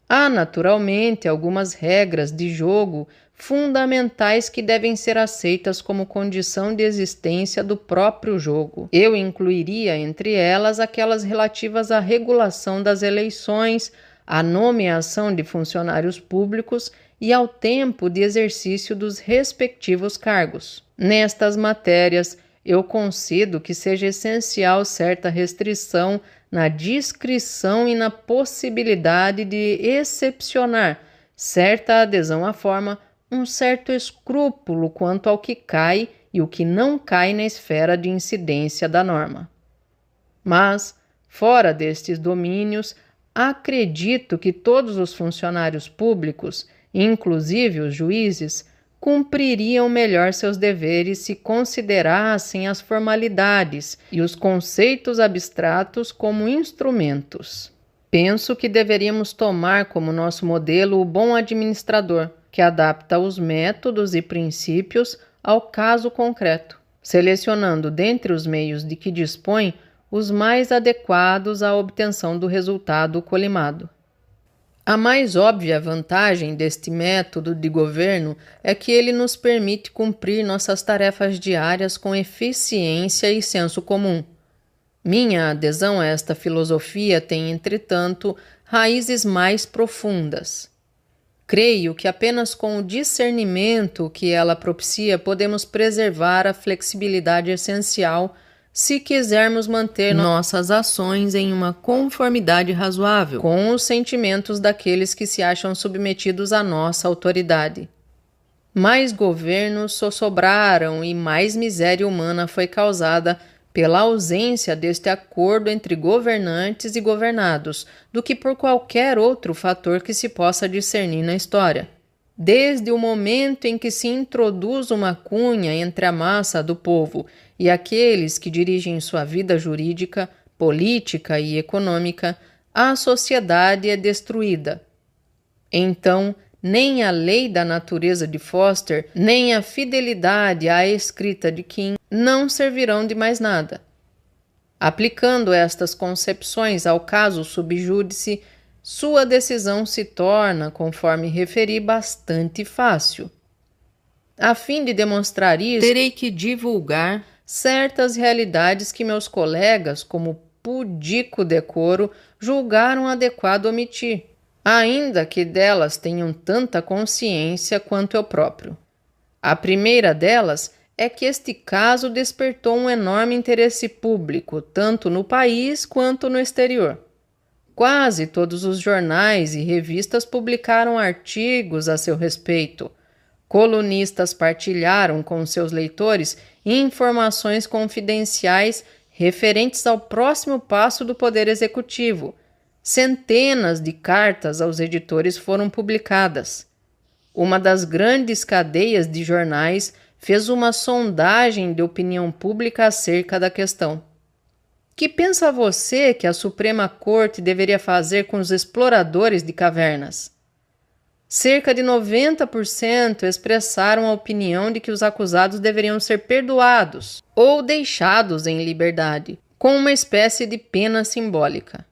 Há, naturalmente, algumas regras de jogo fundamentais que devem ser aceitas como condição de existência do próprio jogo. Eu incluiria entre elas aquelas relativas à regulação das eleições, à nomeação de funcionários públicos e ao tempo de exercício dos respectivos cargos. Nestas matérias, eu concedo que seja essencial certa restrição na discrição e na possibilidade de excepcionar certa adesão à forma, um certo escrúpulo quanto ao que cai e o que não cai na esfera de incidência da norma. Mas, fora destes domínios, acredito que todos os funcionários públicos, inclusive os juízes, cumpririam melhor seus deveres se considerassem as formalidades e os conceitos abstratos como instrumentos. Penso que deveríamos tomar como nosso modelo o bom administrador, que adapta os métodos e princípios ao caso concreto, selecionando dentre os meios de que dispõe os mais adequados à obtenção do resultado colimado. A mais óbvia vantagem deste método de governo é que ele nos permite cumprir nossas tarefas diárias com eficiência e senso comum. Minha adesão a esta filosofia tem, entretanto, raízes mais profundas. Creio que apenas com o discernimento que ela propicia podemos preservar a flexibilidade essencial se quisermos manter nossas ações em uma conformidade razoável com os sentimentos daqueles que se acham submetidos à nossa autoridade. mais governos sobraram e mais miséria humana foi causada pela ausência deste acordo entre governantes e governados do que por qualquer outro fator que se possa discernir na história. Desde o momento em que se introduz uma cunha entre a massa do povo e aqueles que dirigem sua vida jurídica, política e econômica, a sociedade é destruída. Então, nem a lei da natureza de Foster, nem a fidelidade à escrita de King não servirão de mais nada. Aplicando estas concepções ao caso sub júdice, sua decisão se torna, conforme referi, bastante fácil. A fim de demonstrar isso, terei que divulgar certas realidades que meus colegas, como pudico decoro, julgaram adequado omitir, ainda que delas tenham tanta consciência quanto eu próprio. A primeira delas é que este caso despertou um enorme interesse público, tanto no país quanto no exterior. Quase todos os jornais e revistas publicaram artigos a seu respeito. Colunistas partilharam com seus leitores informações confidenciais referentes ao próximo passo do Poder Executivo. Centenas de cartas aos editores foram publicadas. Uma das grandes cadeias de jornais fez uma sondagem de opinião pública acerca da questão. Que pensa você que a Suprema Corte deveria fazer com os exploradores de cavernas? Cerca de 90% expressaram a opinião de que os acusados deveriam ser perdoados ou deixados em liberdade, com uma espécie de pena simbólica.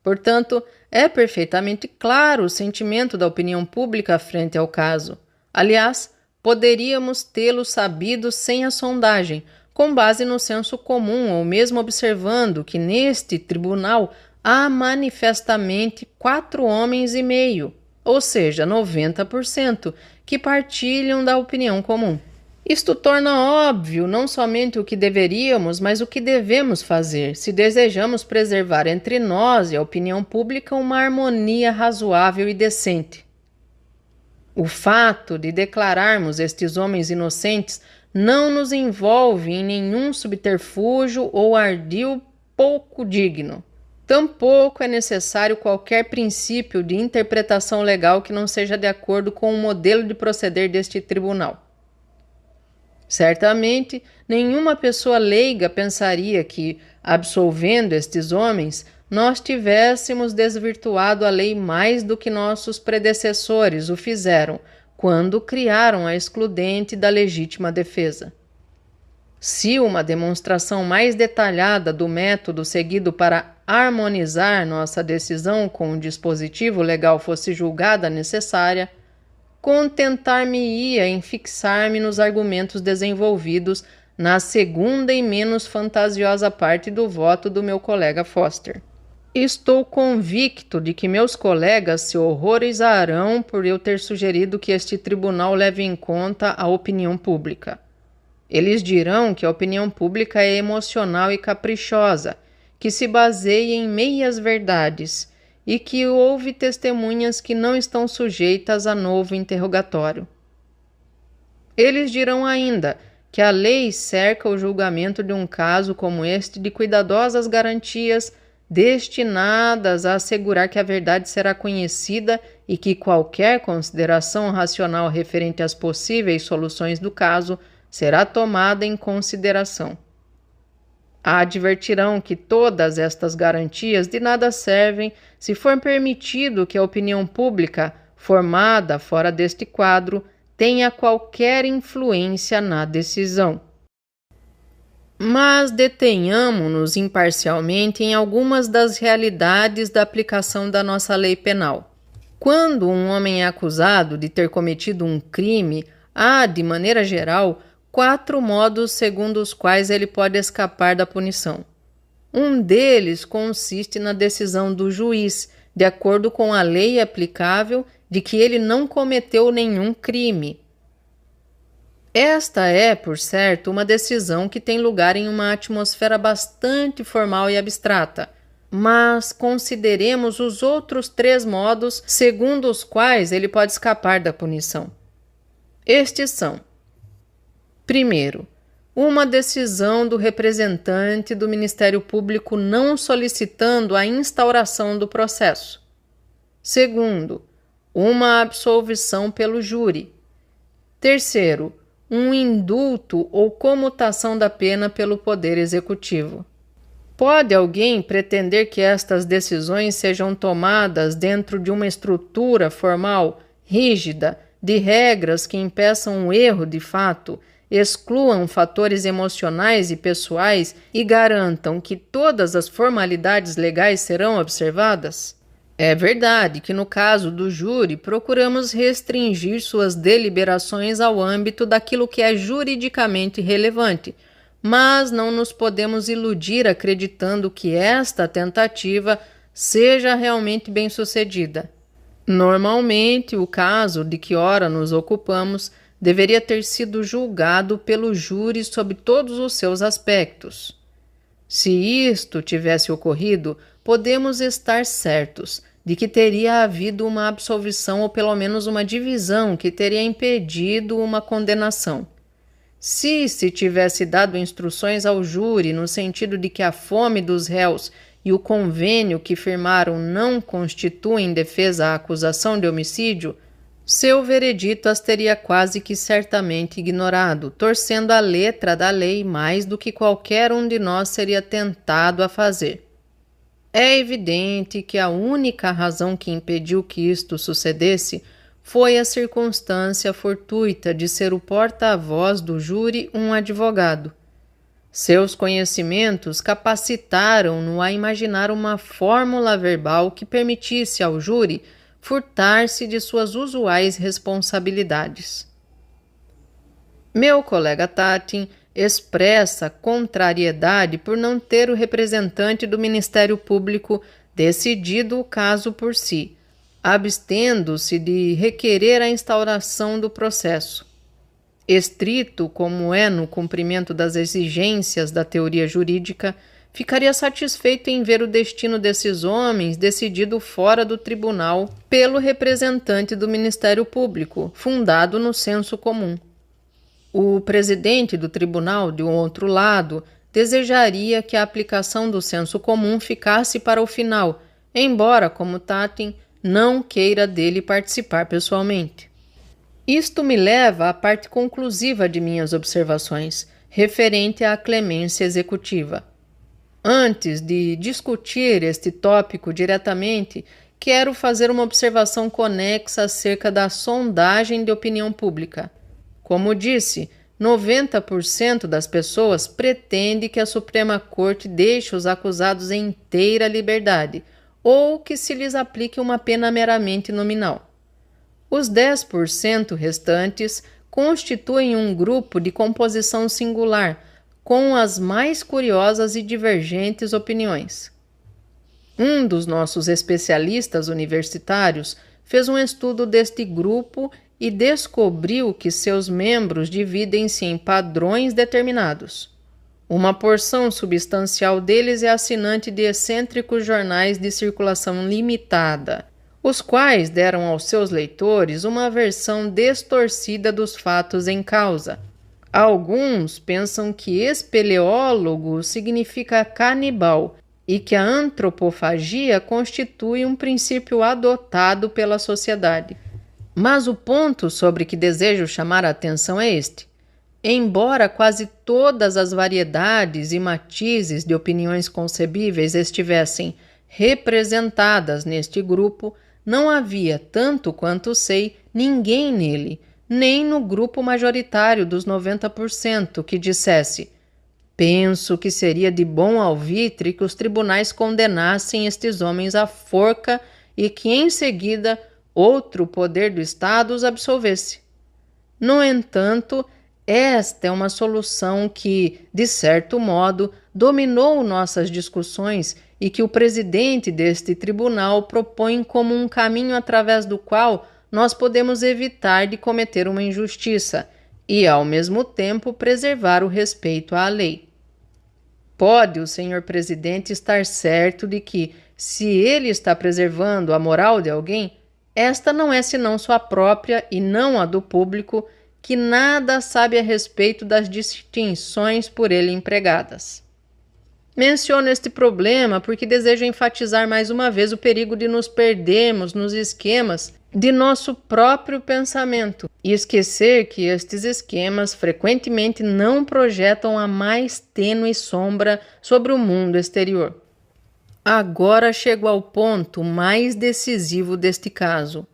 Portanto, é perfeitamente claro o sentimento da opinião pública frente ao caso. Aliás, poderíamos tê-lo sabido sem a sondagem, com base no senso comum ou mesmo observando que neste tribunal há manifestamente 4,5 homens, ou seja, 90%, que partilham da opinião comum. Isto torna óbvio não somente o que deveríamos, mas o que devemos fazer, se desejamos preservar entre nós e a opinião pública uma harmonia razoável e decente. O fato de declararmos estes homens inocentes não nos envolve em nenhum subterfúgio ou ardil pouco digno. Tampouco é necessário qualquer princípio de interpretação legal que não seja de acordo com o modelo de proceder deste tribunal. Certamente, nenhuma pessoa leiga pensaria que, absolvendo estes homens, nós tivéssemos desvirtuado a lei mais do que nossos predecessores o fizeram, quando criaram a excludente da legítima defesa. Se uma demonstração mais detalhada do método seguido para harmonizar nossa decisão com o dispositivo legal fosse julgada necessária, contentar-me-ia em fixar-me nos argumentos desenvolvidos na segunda e menos fantasiosa parte do voto do meu colega Foster. Estou convicto de que meus colegas se horrorizarão por eu ter sugerido que este tribunal leve em conta a opinião pública. Eles dirão que a opinião pública é emocional e caprichosa, que se baseia em meias verdades e que houve testemunhas que não estão sujeitas a novo interrogatório. Eles dirão ainda que a lei cerca o julgamento de um caso como este de cuidadosas garantias destinadas a assegurar que a verdade será conhecida e que qualquer consideração racional referente às possíveis soluções do caso será tomada em consideração. Advertirão que todas estas garantias de nada servem se for permitido que a opinião pública, formada fora deste quadro, tenha qualquer influência na decisão. Mas detenhamo-nos imparcialmente em algumas das realidades da aplicação da nossa lei penal. Quando um homem é acusado de ter cometido um crime, há, de maneira geral, 4 modos segundo os quais ele pode escapar da punição. Um deles consiste na decisão do juiz, de acordo com a lei aplicável, de que ele não cometeu nenhum crime. Esta é, por certo, uma decisão que tem lugar em uma atmosfera bastante formal e abstrata, mas consideremos os outros 3 modos segundo os quais ele pode escapar da punição. Estes são: primeiro, uma decisão do representante do Ministério Público não solicitando a instauração do processo. Segundo, uma absolvição pelo júri. Terceiro, um indulto ou comutação da pena pelo Poder Executivo. Pode alguém pretender que estas decisões sejam tomadas dentro de uma estrutura formal, rígida, de regras que impeçam o erro de fato, excluam fatores emocionais e pessoais e garantam que todas as formalidades legais serão observadas? É verdade que, no caso do júri, procuramos restringir suas deliberações ao âmbito daquilo que é juridicamente relevante, mas não nos podemos iludir acreditando que esta tentativa seja realmente bem-sucedida. Normalmente, o caso de que ora nos ocupamos deveria ter sido julgado pelo júri sob todos os seus aspectos. Se isto tivesse ocorrido, podemos estar certos de que teria havido uma absolvição ou pelo menos uma divisão que teria impedido uma condenação. Se tivesse dado instruções ao júri no sentido de que a fome dos réus e o convênio que firmaram não constituem defesa à acusação de homicídio, seu veredito as teria quase que certamente ignorado, torcendo a letra da lei mais do que qualquer um de nós seria tentado a fazer. É evidente que a única razão que impediu que isto sucedesse foi a circunstância fortuita de ser o porta-voz do júri um advogado. Seus conhecimentos capacitaram-no a imaginar uma fórmula verbal que permitisse ao júri furtar-se de suas usuais responsabilidades. Meu colega Tatin expressa contrariedade por não ter o representante do Ministério Público decidido o caso por si, abstendo-se de requerer a instauração do processo. Estrito como é no cumprimento das exigências da teoria jurídica, ficaria satisfeito em ver o destino desses homens decidido fora do tribunal pelo representante do Ministério Público, fundado no senso comum. O presidente do tribunal, de um outro lado, desejaria que a aplicação do senso comum ficasse para o final, embora, como Tatin, não queira dele participar pessoalmente. Isto me leva à parte conclusiva de minhas observações, referente à clemência executiva. Antes de discutir este tópico diretamente, quero fazer uma observação conexa acerca da sondagem de opinião pública. Como disse, 90% das pessoas pretende que a Suprema Corte deixe os acusados em inteira liberdade, ou que se lhes aplique uma pena meramente nominal. Os 10% restantes constituem um grupo de composição singular, com as mais curiosas e divergentes opiniões. Um dos nossos especialistas universitários fez um estudo deste grupo e descobriu que seus membros dividem-se em padrões determinados. Uma porção substancial deles é assinante de excêntricos jornais de circulação limitada, os quais deram aos seus leitores uma versão distorcida dos fatos em causa. Alguns pensam que espeleólogo significa canibal e que a antropofagia constitui um princípio adotado pela sociedade. Mas o ponto sobre que desejo chamar a atenção é este. Embora quase todas as variedades e matizes de opiniões concebíveis estivessem representadas neste grupo, não havia, tanto quanto sei, ninguém nele, nem no grupo majoritário dos 90%, que dissesse: penso que seria de bom alvitre que os tribunais condenassem estes homens à forca e que, em seguida, outro poder do Estado os absolvesse. No entanto, esta é uma solução que, de certo modo, dominou nossas discussões e que o presidente deste tribunal propõe como um caminho através do qual nós podemos evitar de cometer uma injustiça e, ao mesmo tempo, preservar o respeito à lei. Pode o senhor presidente estar certo de que, se ele está preservando a moral de alguém, esta não é senão sua própria e não a do público, que nada sabe a respeito das distinções por ele empregadas. Menciono este problema porque desejo enfatizar mais uma vez o perigo de nos perdermos nos esquemas de nosso próprio pensamento e esquecer que estes esquemas frequentemente não projetam a mais tênue sombra sobre o mundo exterior. Agora chego ao ponto mais decisivo deste caso.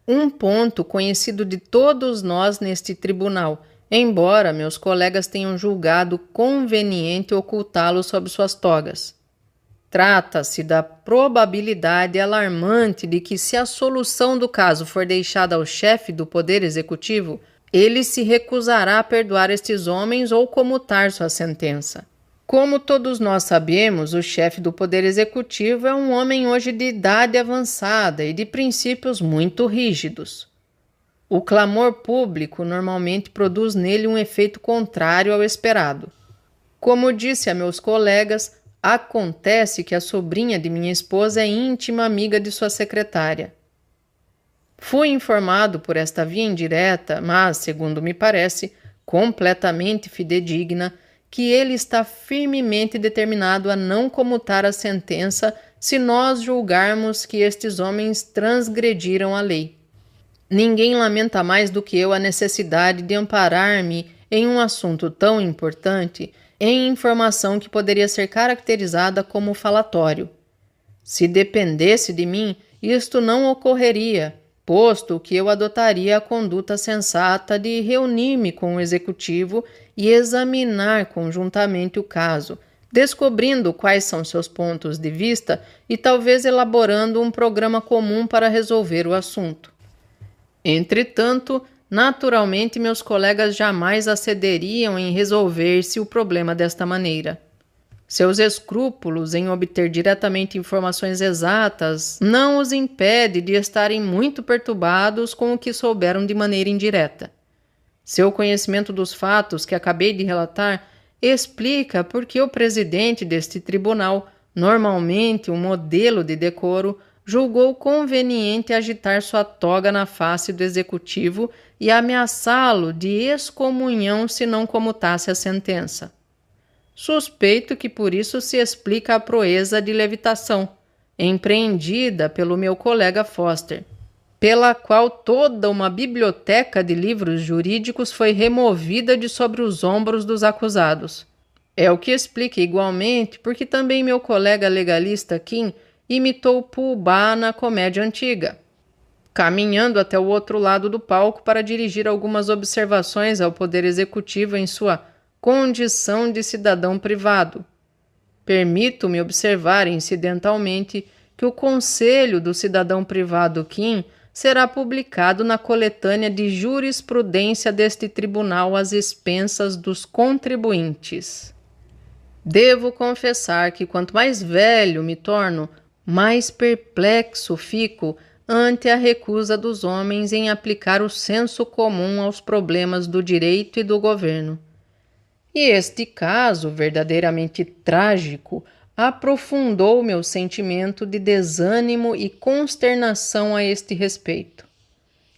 Um ponto conhecido de todos nós neste tribunal, embora meus colegas tenham julgado conveniente ocultá-lo sob suas togas. Trata-se da probabilidade alarmante de que, se a solução do caso for deixada ao chefe do Poder Executivo, ele se recusará a perdoar estes homens ou comutar sua sentença. Como todos nós sabemos, o chefe do Poder Executivo é um homem hoje de idade avançada e de princípios muito rígidos. O clamor público normalmente produz nele um efeito contrário ao esperado. Como disse a meus colegas, acontece que a sobrinha de minha esposa é íntima amiga de sua secretária. Fui informado por esta via indireta, mas, segundo me parece, completamente fidedigna, que ele está firmemente determinado a não comutar a sentença se nós julgarmos que estes homens transgrediram a lei. Ninguém lamenta mais do que eu a necessidade de amparar-me em um assunto tão importante em informação que poderia ser caracterizada como falatório. Se dependesse de mim, isto não ocorreria, posto que eu adotaria a conduta sensata de reunir-me com o executivo e examinar conjuntamente o caso, descobrindo quais são seus pontos de vista e talvez elaborando um programa comum para resolver o assunto. Entretanto, naturalmente meus colegas jamais acederiam em resolver-se o problema desta maneira. Seus escrúpulos em obter diretamente informações exatas não os impede de estarem muito perturbados com o que souberam de maneira indireta. Seu conhecimento dos fatos que acabei de relatar explica por que o presidente deste tribunal, normalmente um modelo de decoro, julgou conveniente agitar sua toga na face do executivo e ameaçá-lo de excomunhão se não comutasse a sentença. Suspeito que por isso se explica a proeza de levitação, empreendida pelo meu colega Foster, pela qual toda uma biblioteca de livros jurídicos foi removida de sobre os ombros dos acusados. É o que explica igualmente porque também meu colega legalista Kim imitou Pooh-Bah na comédia antiga, caminhando até o outro lado do palco para dirigir algumas observações ao Poder Executivo em sua condição de cidadão privado. Permito-me observar incidentalmente que o conselho do cidadão privado Kim será publicado na coletânea de jurisprudência deste tribunal às expensas dos contribuintes. Devo confessar que quanto mais velho me torno, mais perplexo fico ante a recusa dos homens em aplicar o senso comum aos problemas do direito e do governo. E este caso, verdadeiramente trágico, aprofundou meu sentimento de desânimo e consternação a este respeito.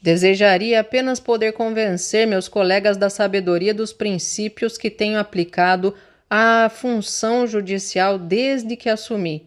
Desejaria apenas poder convencer meus colegas da sabedoria dos princípios que tenho aplicado à função judicial desde que assumi.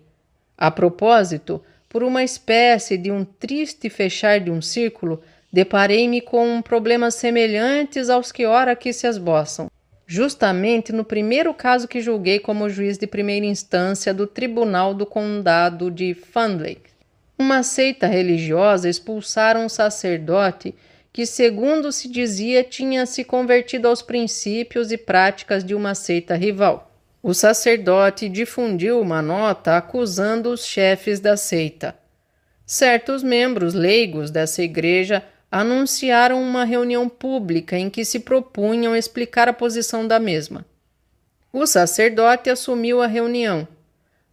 A propósito, por uma espécie de um triste fechar de um círculo, deparei-me com problemas semelhantes aos que ora aqui se esboçam, justamente no primeiro caso que julguei como juiz de primeira instância do Tribunal do Condado de Fun Lake. Uma seita religiosa expulsara um sacerdote que, segundo se dizia, tinha se convertido aos princípios e práticas de uma seita rival. O sacerdote difundiu uma nota acusando os chefes da seita. Certos membros leigos dessa igreja anunciaram uma reunião pública em que se propunham explicar a posição da mesma. O sacerdote assumiu a reunião.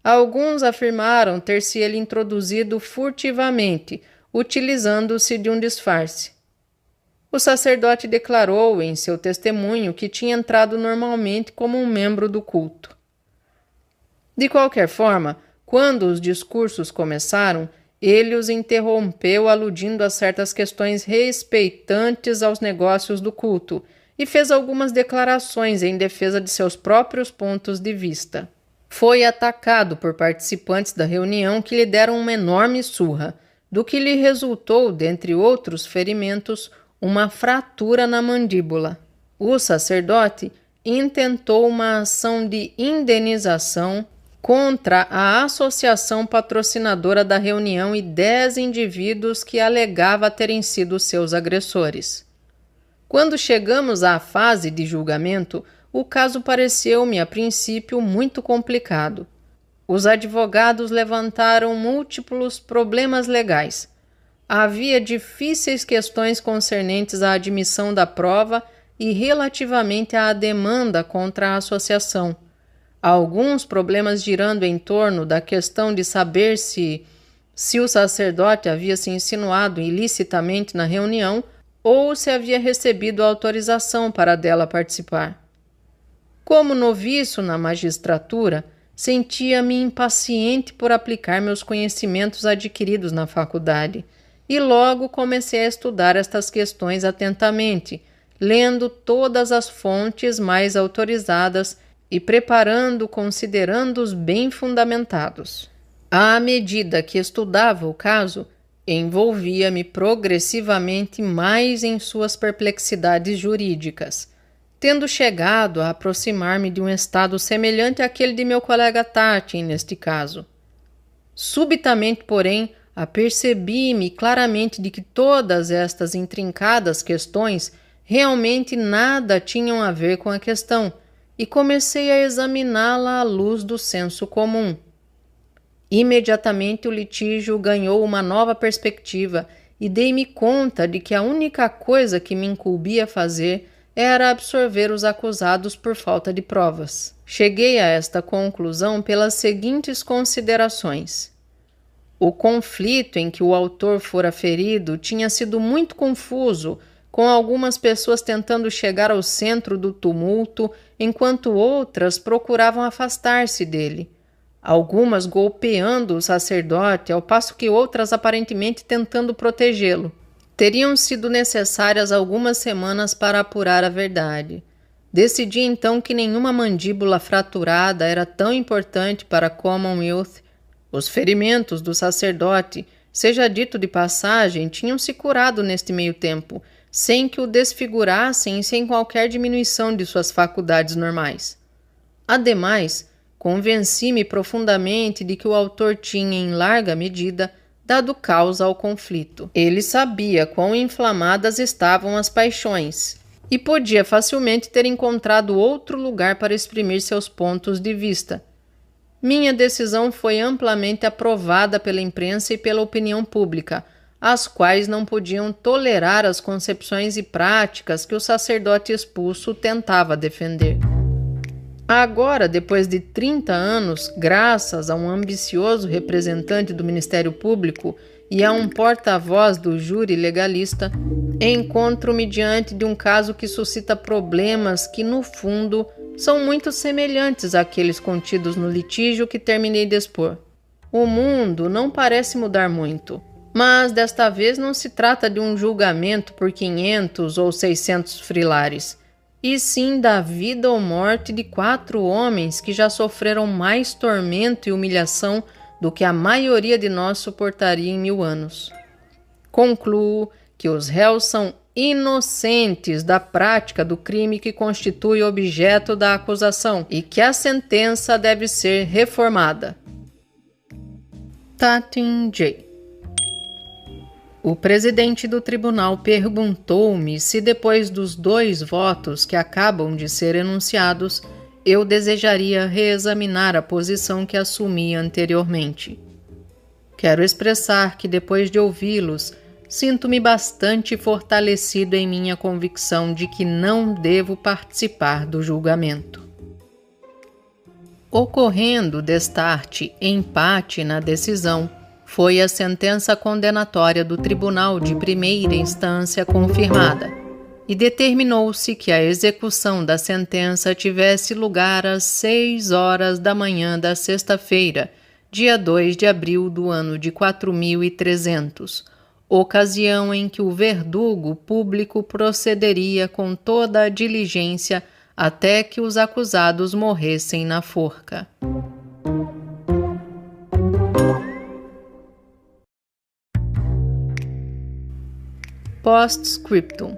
Alguns afirmaram ter se ele introduzido furtivamente, utilizando-se de um disfarce. O sacerdote declarou em seu testemunho que tinha entrado normalmente como um membro do culto. De qualquer forma, quando os discursos começaram, ele os interrompeu aludindo a certas questões respeitantes aos negócios do culto e fez algumas declarações em defesa de seus próprios pontos de vista. Foi atacado por participantes da reunião que lhe deram uma enorme surra, do que lhe resultou, dentre outros ferimentos, uma fratura na mandíbula. O sacerdote intentou uma ação de indenização contra a associação patrocinadora da reunião e 10 indivíduos que alegava terem sido seus agressores. Quando chegamos à fase de julgamento, o caso pareceu-me, a princípio, muito complicado. Os advogados levantaram múltiplos problemas legais. Havia difíceis questões concernentes à admissão da prova e relativamente à demanda contra a associação. Alguns problemas girando em torno da questão de saber se o sacerdote havia se insinuado ilicitamente na reunião ou se havia recebido autorização para dela participar. Como noviço na magistratura, sentia-me impaciente por aplicar meus conhecimentos adquiridos na faculdade e logo comecei a estudar estas questões atentamente, lendo todas as fontes mais autorizadas e preparando considerandos bem fundamentados. À medida que estudava o caso, envolvia-me progressivamente mais em suas perplexidades jurídicas, tendo chegado a aproximar-me de um estado semelhante àquele de meu colega Tati neste caso. Subitamente, porém, apercebi-me claramente de que todas estas intrincadas questões realmente nada tinham a ver com a questão, e comecei a examiná-la à luz do senso comum. Imediatamente o litígio ganhou uma nova perspectiva e dei-me conta de que a única coisa que me incumbia fazer era absorver os acusados por falta de provas. Cheguei a esta conclusão pelas seguintes considerações. O conflito em que o autor fora ferido tinha sido muito confuso, com algumas pessoas tentando chegar ao centro do tumulto, enquanto outras procuravam afastar-se dele. Algumas golpeando o sacerdote, ao passo que outras aparentemente tentando protegê-lo. Teriam sido necessárias algumas semanas para apurar a verdade. Decidi então que nenhuma mandíbula fraturada era tão importante para a Commonwealth. Os ferimentos do sacerdote, seja dito de passagem, tinham se curado neste meio tempo, sem que o desfigurassem e sem qualquer diminuição de suas faculdades normais. Ademais, convenci-me profundamente de que o autor tinha, em larga medida, dado causa ao conflito. Ele sabia quão inflamadas estavam as paixões e podia facilmente ter encontrado outro lugar para exprimir seus pontos de vista. Minha decisão foi amplamente aprovada pela imprensa e pela opinião pública, as quais não podiam tolerar as concepções e práticas que o sacerdote expulso tentava defender. Agora, depois de 30 anos, graças a um ambicioso representante do Ministério Público e a um porta-voz do júri legalista, encontro-me diante de um caso que suscita problemas que, no fundo, são muito semelhantes àqueles contidos no litígio que terminei de expor. O mundo não parece mudar muito, mas desta vez não se trata de um julgamento por 500 ou 600 frilares, e sim da vida ou morte de 4 homens que já sofreram mais tormento e humilhação do que a maioria de nós suportaria em 1000 anos. Concluo que os réus são inocentes da prática do crime que constitui objeto da acusação e que a sentença deve ser reformada. Tatin J. O presidente do tribunal perguntou-me se depois dos 2 votos que acabam de ser enunciados, eu desejaria reexaminar a posição que assumi anteriormente. Quero expressar que depois de ouvi-los, sinto-me bastante fortalecido em minha convicção de que não devo participar do julgamento. Ocorrendo destarte empate na decisão, foi a sentença condenatória do Tribunal de Primeira Instância confirmada, e determinou-se que a execução da sentença tivesse lugar às 6 horas da manhã da sexta-feira, dia 2 de abril do ano de 4300, ocasião em que o verdugo público procederia com toda a diligência até que os acusados morressem na forca. Post-scriptum.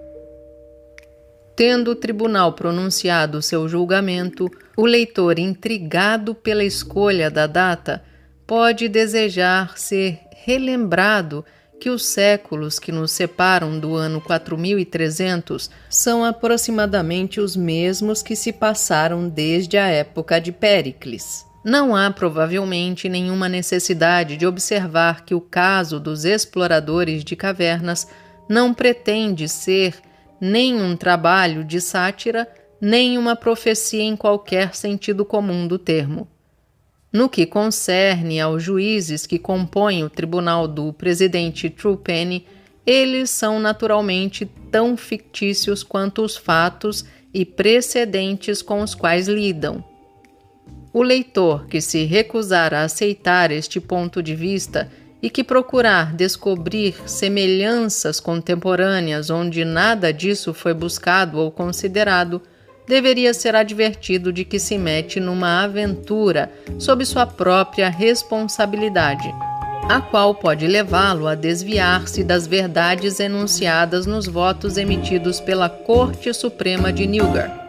Tendo o tribunal pronunciado seu julgamento, o leitor, intrigado pela escolha da data, pode desejar ser relembrado que os séculos que nos separam do ano 4300 são aproximadamente os mesmos que se passaram desde a época de Péricles. Não há provavelmente nenhuma necessidade de observar que o caso dos exploradores de cavernas não pretende ser nem um trabalho de sátira, nem uma profecia em qualquer sentido comum do termo. No que concerne aos juízes que compõem o tribunal do presidente Truepenny, eles são naturalmente tão fictícios quanto os fatos e precedentes com os quais lidam. O leitor que se recusar a aceitar este ponto de vista e que procurar descobrir semelhanças contemporâneas onde nada disso foi buscado ou considerado, deveria ser advertido de que se mete numa aventura sob sua própria responsabilidade, a qual pode levá-lo a desviar-se das verdades enunciadas nos votos emitidos pela Corte Suprema de Newgate.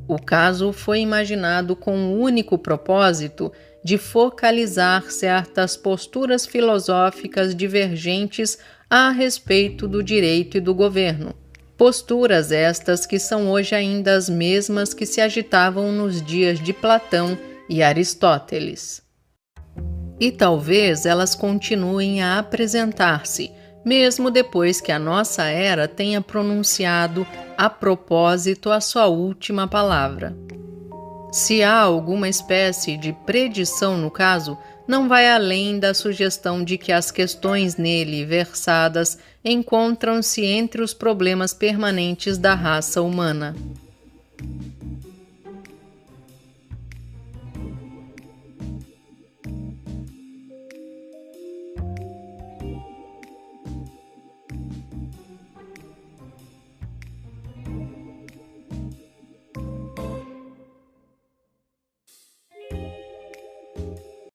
O caso foi imaginado com o único propósito de focalizar certas posturas filosóficas divergentes a respeito do direito e do governo. Posturas estas que são hoje ainda as mesmas que se agitavam nos dias de Platão e Aristóteles. E talvez elas continuem a apresentar-se, mesmo depois que a nossa era tenha pronunciado a propósito a sua última palavra. Se há alguma espécie de predição no caso, não vai além da sugestão de que as questões nele versadas encontram-se entre os problemas permanentes da raça humana.